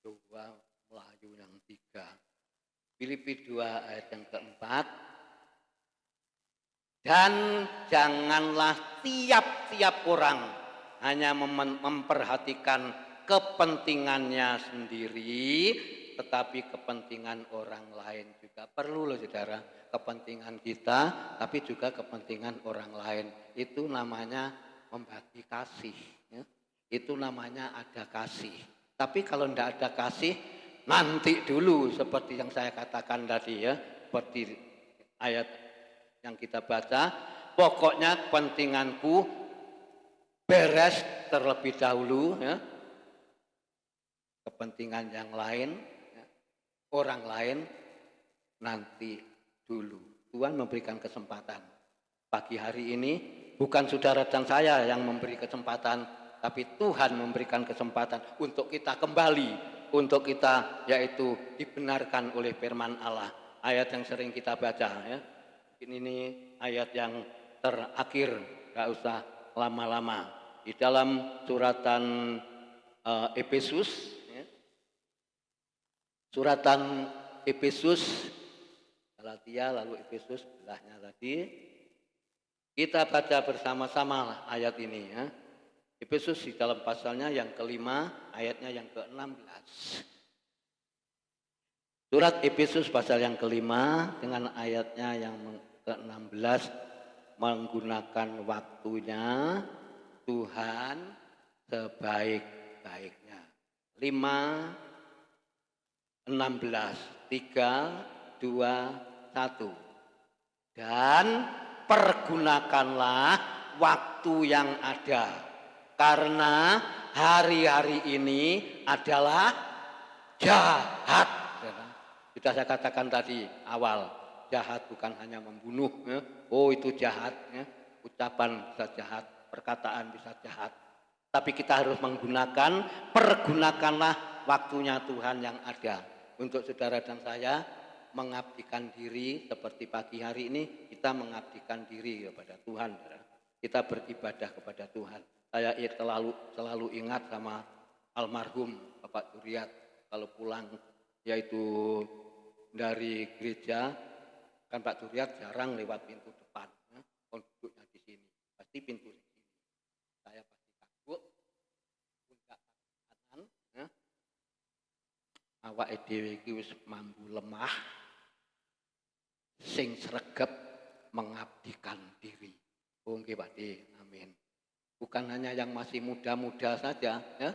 Dua Melayu yang 3. Filipi 2 ayat yang keempat. Dan janganlah tiap-tiap orang hanya memperhatikan kepentingannya sendiri, tetapi kepentingan orang lain juga perlu loh saudara. Kepentingan kita, tapi juga kepentingan orang lain. Itu namanya membagi kasih. Ya. Itu namanya ada kasih. Tapi kalau tidak ada kasih, nanti dulu seperti yang saya katakan tadi ya, seperti ayat yang kita baca, pokoknya kepentinganku beres terlebih dahulu ya. Kepentingan yang lain, ya, orang lain nanti dulu. Tuhan memberikan kesempatan. Pagi hari ini bukan saudara dan saya yang memberi kesempatan, tapi Tuhan memberikan kesempatan untuk kita kembali, untuk kita yaitu dibenarkan oleh firman Allah. Ayat yang sering kita baca ya. Ini ayat yang terakhir, gak usah lama-lama. Di dalam suratan Efesus, ya. Suratan Efesus, Galatia lalu Efesus belahnya tadi. Kita baca bersama-sama ayat ini ya. Efesus di dalam pasalnya yang kelima, ayatnya yang ke-16. Surat Efesus pasal yang kelima dengan ayatnya yang ke-16 menggunakan waktunya Tuhan sebaik-baiknya. 5, 16, 3, 2, 1. Dan pergunakanlah waktu yang ada, karena hari-hari ini adalah jahat. Sudah saya katakan tadi awal, jahat bukan hanya membunuh. Ya. Oh itu jahat, ya. Ucapan bisa jahat, perkataan bisa jahat. Tapi kita harus pergunakanlah waktunya Tuhan yang ada. Untuk saudara dan saya, mengabdikan diri seperti pagi hari ini kita mengabdikan diri kepada Tuhan. Kita beribadah kepada Tuhan. Saya selalu ingat sama almarhum Bapak Turiat kalau pulang yaitu dari gereja kan Pak Turiat jarang lewat pintu depan. Duduknya di sini. Pasti pintu di sini. Saya pasti takut puncak kanan ya. Awake dhewe iki wis mambu lemah. Sing sregep mengabdikan diri. Oh nggih Pakde, amin. Bukan hanya yang masih muda-muda saja ya,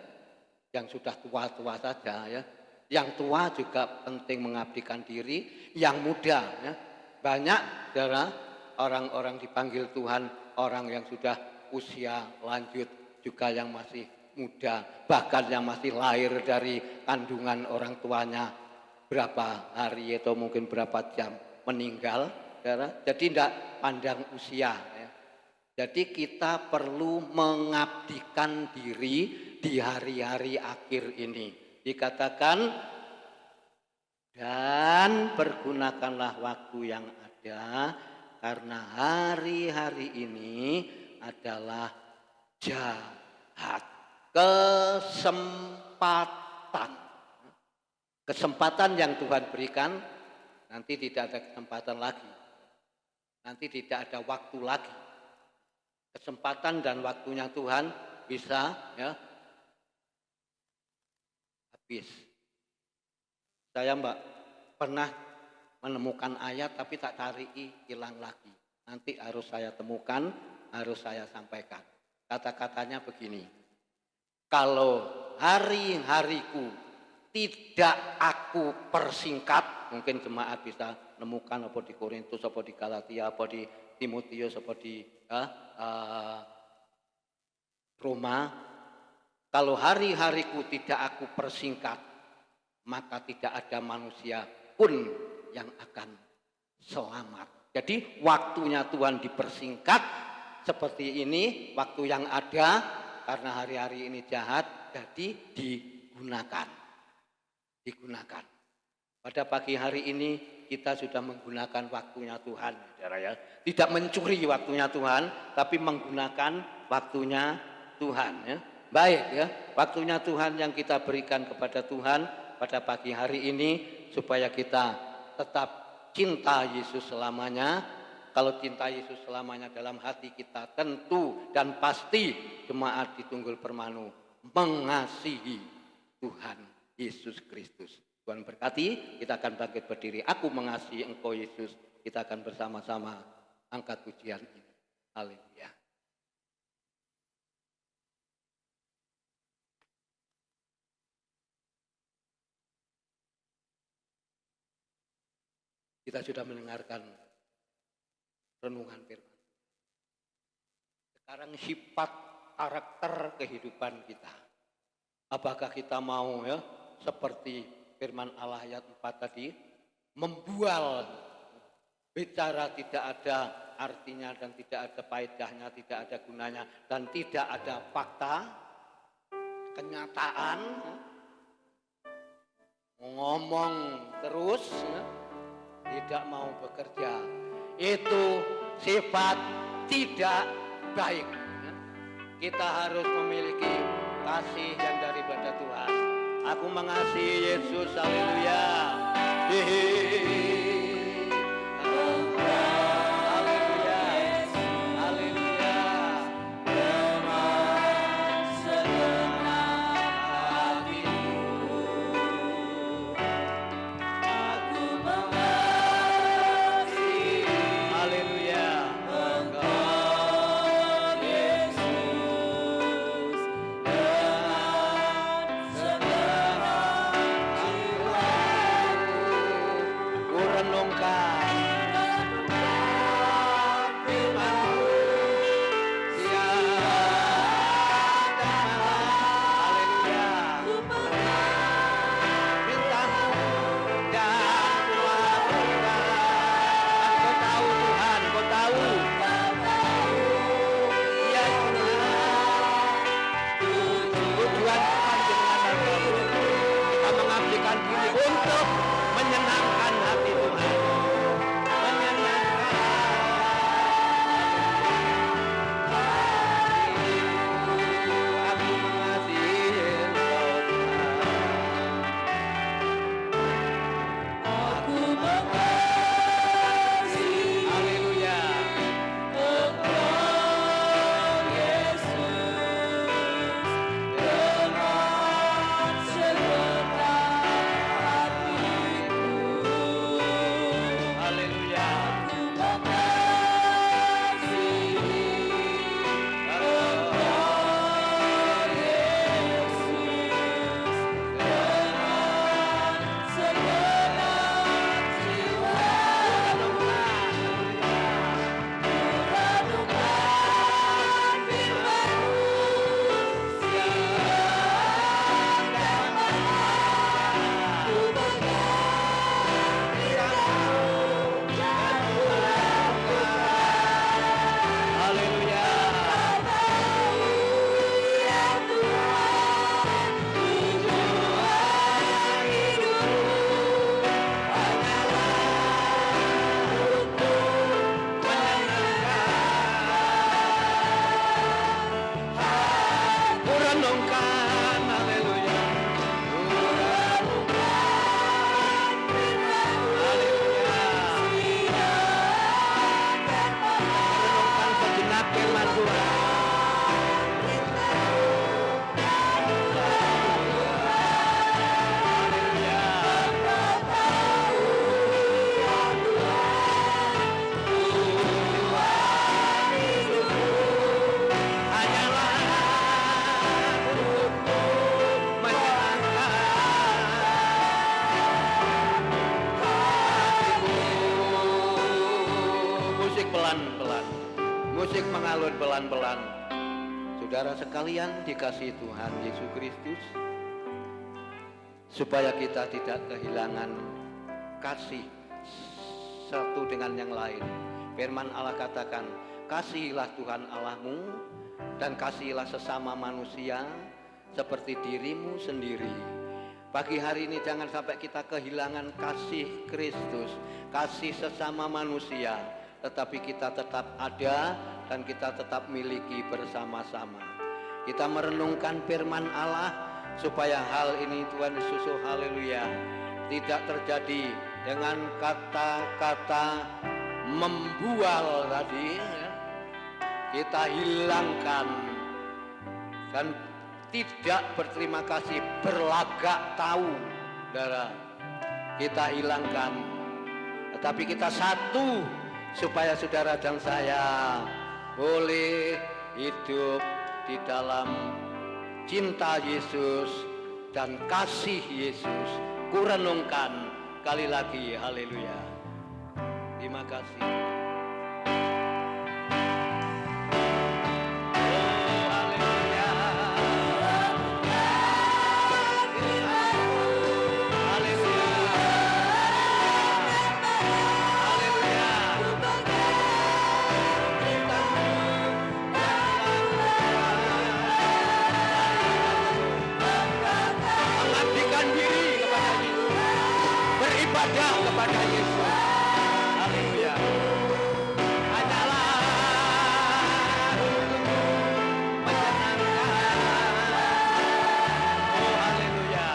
yang sudah tua-tua saja ya. Yang tua juga penting mengabdikan diri, yang muda ya. Banyak saudara orang-orang dipanggil Tuhan, orang yang sudah usia lanjut juga yang masih muda, bahkan yang masih lahir dari kandungan orang tuanya berapa hari atau mungkin berapa jam meninggal, saudara. Jadi tidak pandang usia. Ya. Jadi kita perlu mengabdikan diri di hari-hari akhir ini. Dikatakan dan pergunakanlah waktu yang ada karena hari-hari ini adalah jahat. Kesempatan yang Tuhan berikan. Nanti tidak ada kesempatan lagi. Nanti tidak ada waktu lagi. Kesempatan dan waktunya Tuhan bisa ya habis. Saya pernah menemukan ayat tapi tak cari hilang lagi. Nanti harus saya temukan, harus saya sampaikan. Kata-katanya begini. Kalau hari-hariku tidak aku persingkat, mungkin jemaat bisa nemukan apa di Korintus, apa di Galatia, apa di Timotius, apa di Roma. Kalau hari-hariku tidak aku persingkat, maka tidak ada manusia pun yang akan selamat. Jadi waktunya Tuhan dipersingkat seperti ini, waktu yang ada karena hari-hari ini jahat, jadi digunakan. Pada pagi hari ini kita sudah menggunakan waktunya Tuhan, saudara ya. Tidak mencuri waktunya Tuhan, tapi menggunakan waktunya Tuhan. Ya. Baik ya, waktunya Tuhan yang kita berikan kepada Tuhan pada pagi hari ini supaya kita tetap cinta Yesus selamanya. Kalau cinta Yesus selamanya dalam hati kita, tentu dan pasti jemaat di Tunggul Permanu mengasihi Tuhan Yesus Kristus. Tuhan berkati, kita akan bangkit berdiri. Aku mengasihi Engkau Yesus. Kita akan bersama-sama angkat pujian ini. Haleluya. Kita sudah mendengarkan renungan firman. Sekarang sifat karakter kehidupan kita. Apakah kita mau ya seperti firman Allah ayat 4 tadi, membual, bicara tidak ada artinya dan tidak ada faedahnya, tidak ada gunanya dan tidak ada fakta, kenyataan, ngomong terus, tidak mau bekerja. Itu sifat tidak baik. Kita harus memiliki kasih yang daripada Tuhan. Aku mengasihi Yesus, haleluya. Musik mengalun pelan-pelan. Saudara sekalian dikasihi Tuhan Yesus Kristus, supaya kita tidak kehilangan kasih satu dengan yang lain. Firman Allah katakan, kasihilah Tuhan Allahmu dan kasihilah sesama manusia seperti dirimu sendiri. Pagi hari ini jangan sampai kita kehilangan kasih Kristus, kasih sesama manusia, tetapi kita tetap ada dan kita tetap miliki bersama-sama. Kita merenungkan firman Allah supaya hal ini Tuhan Yesus, haleluya, tidak terjadi dengan kata-kata membual tadi, kita hilangkan dan tidak berterima kasih, berlagak tahu, saudara, kita hilangkan, tetapi kita satu supaya saudara dan saya boleh hidup di dalam cinta Yesus dan kasih Yesus. Kurenungkan kali lagi, haleluya. Terima kasih. ada kepada Yesus. Haleluya. Hanyalah untukmu menyenangkan. Oh haleluya.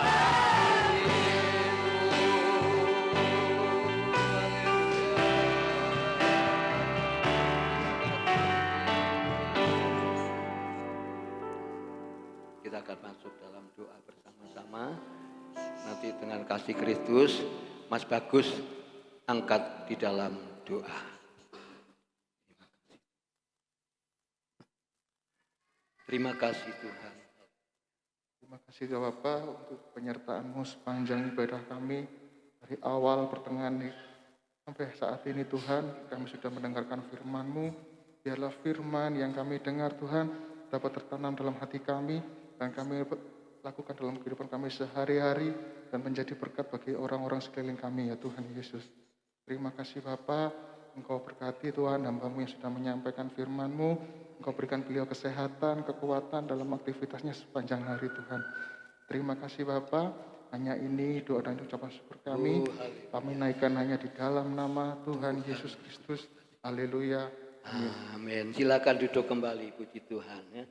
Kita akan masuk dalam doa bersama-sama. Nanti dengan kasih Kristus, Mas Bagus angkat di dalam doa. Terima kasih Tuhan. Terima kasih ya Bapak untuk penyertaan-Mu sepanjang ibadah kami dari awal pertengahan sampai saat ini Tuhan. Kami sudah mendengarkan firman-Mu. Biarlah firman yang kami dengar Tuhan dapat tertanam dalam hati kami dan kami lakukan dalam kehidupan kami sehari-hari dan menjadi berkat bagi orang-orang sekeliling kami ya Tuhan Yesus. Terima kasih Bapa, Engkau berkati Tuhan hamba-Mu yang sudah menyampaikan firman-Mu. Engkau berikan beliau kesehatan, kekuatan dalam aktivitasnya sepanjang hari Tuhan. Terima kasih Bapa, hanya ini doa dan ucapan syukur kami. Kami naikkan hanya di dalam nama Tuhan Yesus Kristus. Haleluya. Amin. Amin. Silakan duduk kembali, puji Tuhan ya.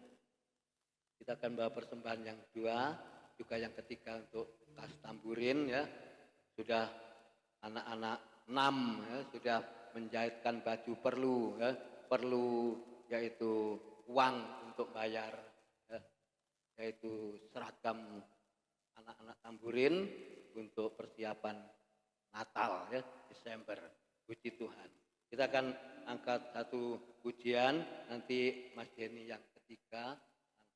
Kita akan bawa persembahan yang kedua, juga yang ketiga untuk kas tamburin ya. Sudah anak-anak 6 ya, sudah menjahitkan baju perlu yaitu uang untuk bayar ya, yaitu seragam anak-anak tamburin untuk persiapan Natal ya, Desember. Puji Tuhan. Kita akan angkat satu pujian, nanti Mas Denny yang ketiga.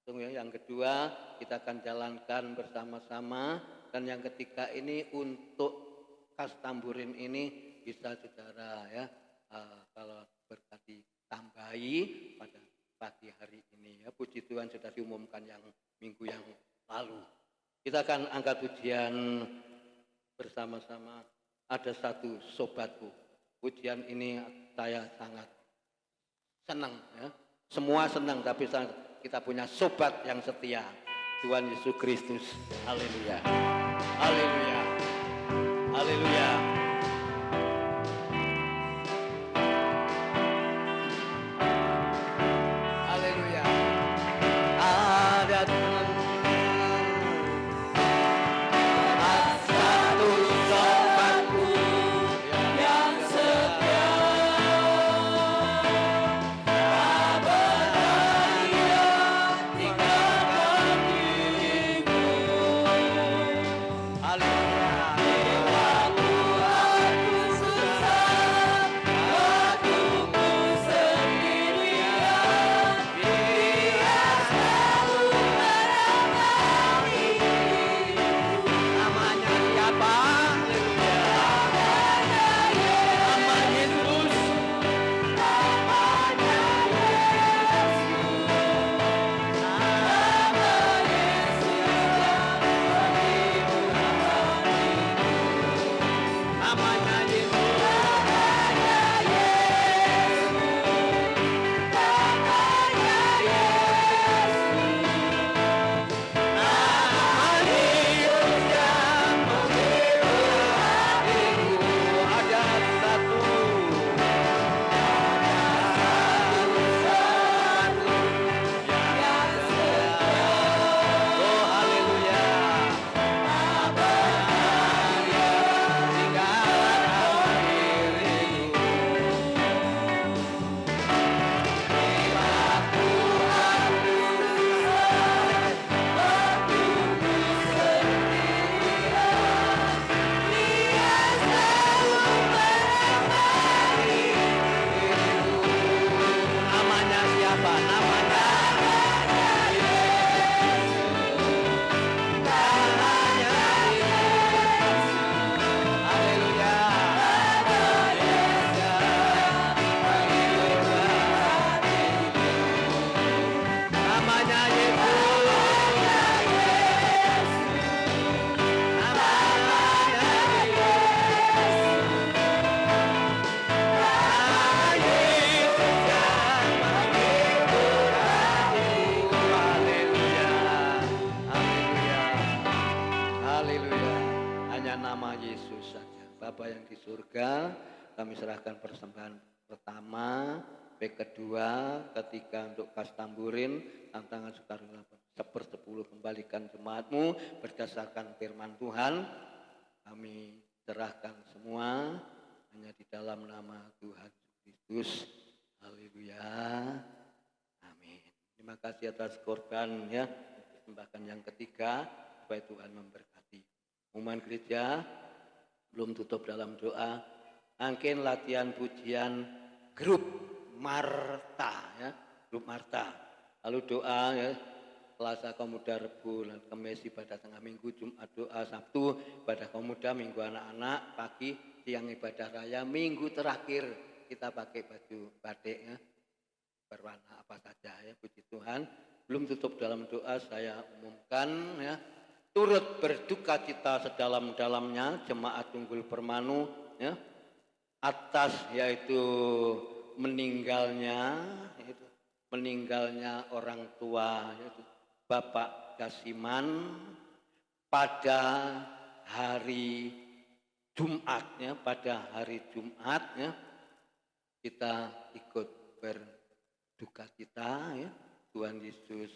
Yang kedua kita akan jalankan bersama-sama, dan yang ketiga ini untuk kas tamburin ini bisa saudara ya kalau berkati tambahi pada pagi hari ini ya. Puji Tuhan sudah diumumkan yang minggu yang lalu. Kita akan angkat pujian bersama-sama. Ada satu sobatku. Pujian ini saya sangat senang ya. Semua senang, tapi kita punya sobat yang setia, Tuhan Yesus Kristus. Haleluya. Haleluya. Haleluya. Haleluya. Ada Tuhan. Satu sobatku yang setia. Bapa yang di surga, kami serahkan persembahan pertama, kedua, ketiga untuk kas tamburin, tantangan sukarela sepersepuluh kembalikan jemaatmu berdasarkan firman Tuhan. Kami serahkan semua hanya di dalam nama Tuhan Kristus. Haleluya. Amin. Terima kasih atas korban ya. Persembahkan yang ketiga supaya Tuhan memberkati. Pengumuman gereja belum tutup dalam doa. Angkin latihan pujian grup Marta ya, grup Marta. Lalu doa ya, Selasa Pemuda, Rebu, Kamis ibadah tengah minggu, Jumat doa, Sabtu ibadah pemuda, Minggu anak-anak, pagi siang ibadah raya, Minggu terakhir kita pakai baju batik ya, berwarna apa saja ya, puji Tuhan. Belum tutup dalam doa, saya umumkan ya, turut berduka cita sedalam-dalamnya jemaat Tunggul Permanu ya, atas yaitu meninggalnya orang tua yaitu Bapak Dasiman pada hari Jumat ya, pada hari Jumat ya, kita ikut berduka cita ya. Tuhan Yesus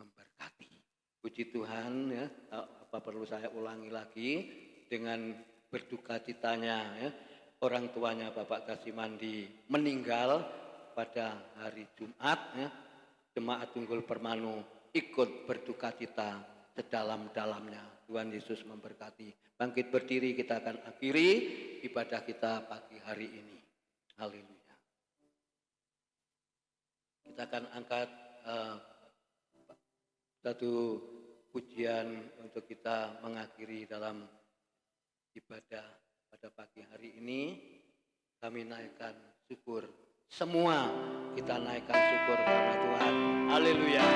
memberkati. Puji Tuhan ya, apa perlu saya ulangi lagi dengan berduka citanya ya. Orang tuanya Bapak Dasimandi meninggal pada hari Jumat ya. Jemaat Tunggul Permanu ikut berduka cita sedalam-dalamnya. Tuhan Yesus memberkati. Bangkit berdiri, kita akan akhiri ibadah kita pagi hari ini. Haleluya. Kita akan angkat satu pujian untuk kita mengakhiri dalam ibadah pada pagi hari ini. Kami naikkan syukur. Semua kita naikkan syukur karena Tuhan. Haleluya.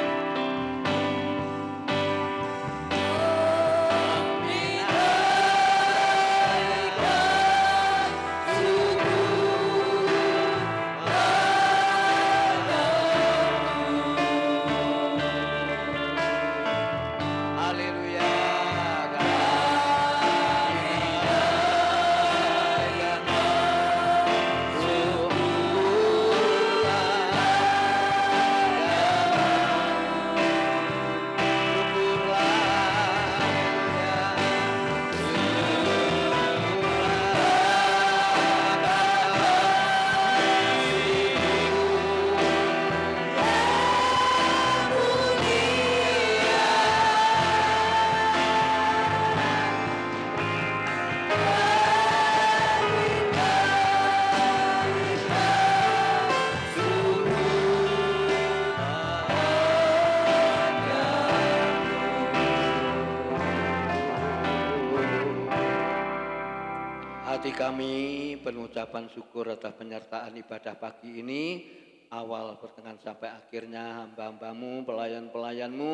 Hati kami pengucapan syukur atas penyertaan ibadah pagi ini, awal pertengahan sampai akhirnya hamba-hambamu, pelayan-pelayanmu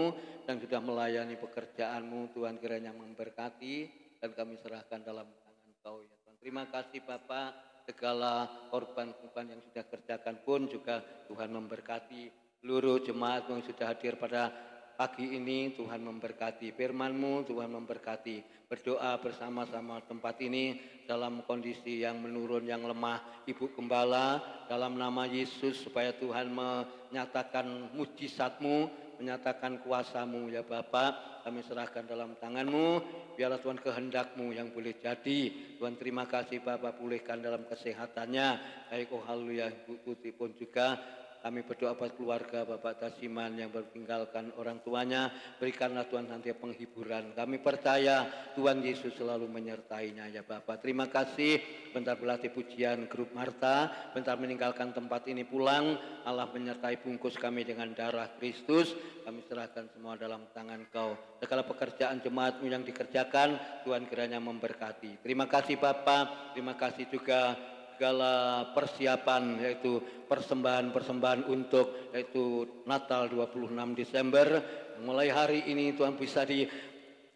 yang sudah melayani pekerjaanmu, Tuhan kiranya memberkati dan kami serahkan dalam tangan Kau ya Tuhan. Terima kasih Bapak, segala korban-korban yang sudah kerjakan pun juga Tuhan memberkati. Seluruh jemaat yang sudah hadir pada pagi ini Tuhan memberkati, firman-Mu Tuhan memberkati. Berdoa bersama-sama tempat ini dalam kondisi yang menurun, yang lemah, Ibu Gembala, dalam nama Yesus supaya Tuhan menyatakan mujizat-Mu, menyatakan kuasa-Mu ya Bapak. Kami serahkan dalam tangan-Mu, biarlah Tuhan kehendak-Mu yang boleh jadi. Tuhan terima kasih Bapak, pulihkan dalam kesehatannya. Baik, oh haleluya, Ibu Tuti pun juga kami berdoa buat keluarga Bapak Dasiman yang bertinggalkan orang tuanya. Berikanlah Tuhan nanti penghiburan. Kami percaya Tuhan Yesus selalu menyertainya ya Bapak. Terima kasih. Bentar berlatih pujian grup Marta. Bentar meninggalkan tempat ini pulang. Allah menyertai bungkus kami dengan darah Kristus. Kami serahkan semua dalam tangan Kau. Segala pekerjaan jemaat-Mu yang dikerjakan, Tuhan kiranya memberkati. Terima kasih Bapak. Terima kasih juga segala persiapan yaitu persembahan-persembahan untuk yaitu Natal 26 Desember. Mulai hari ini Tuhan bisa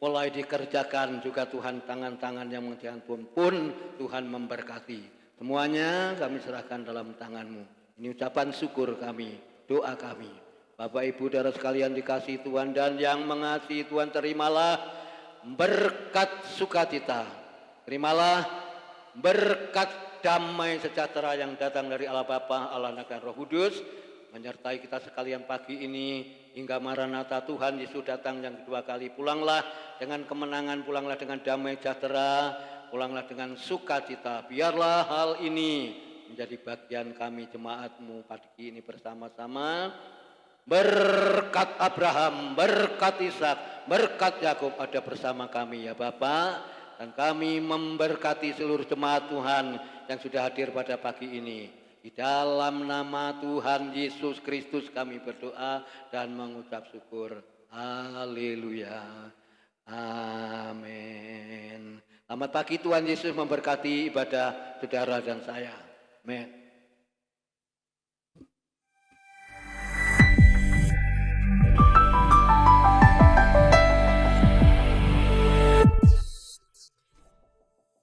mulai dikerjakan juga Tuhan, tangan-tangan yang mengerjakan pun Tuhan memberkati. Semuanya kami serahkan dalam tangan-Mu. Ini ucapan syukur kami, doa kami. Bapak Ibu saudara sekalian dikasihi Tuhan dan yang mengasihi Tuhan, terimalah berkat sukacita, Terimalah berkat damai sejahtera yang datang dari Allah Bapa, Allah Anak dan Roh Kudus menyertai kita sekalian pagi ini hingga Maranatha Tuhan Yesus datang yang kedua kali. Pulanglah dengan kemenangan, pulanglah dengan damai sejahtera, pulanglah dengan sukacita. Biarlah hal ini menjadi bagian kami jemaat-Mu pagi ini bersama-sama. Berkat Abraham, berkat Ishak, berkat Yakub ada bersama kami ya Bapa. Dan kami memberkati seluruh jemaat Tuhan yang sudah hadir pada pagi ini. Di dalam nama Tuhan Yesus Kristus kami berdoa dan mengucap syukur. Haleluya. Amin. Selamat pagi, Tuhan Yesus memberkati ibadah saudara dan saya. Amin.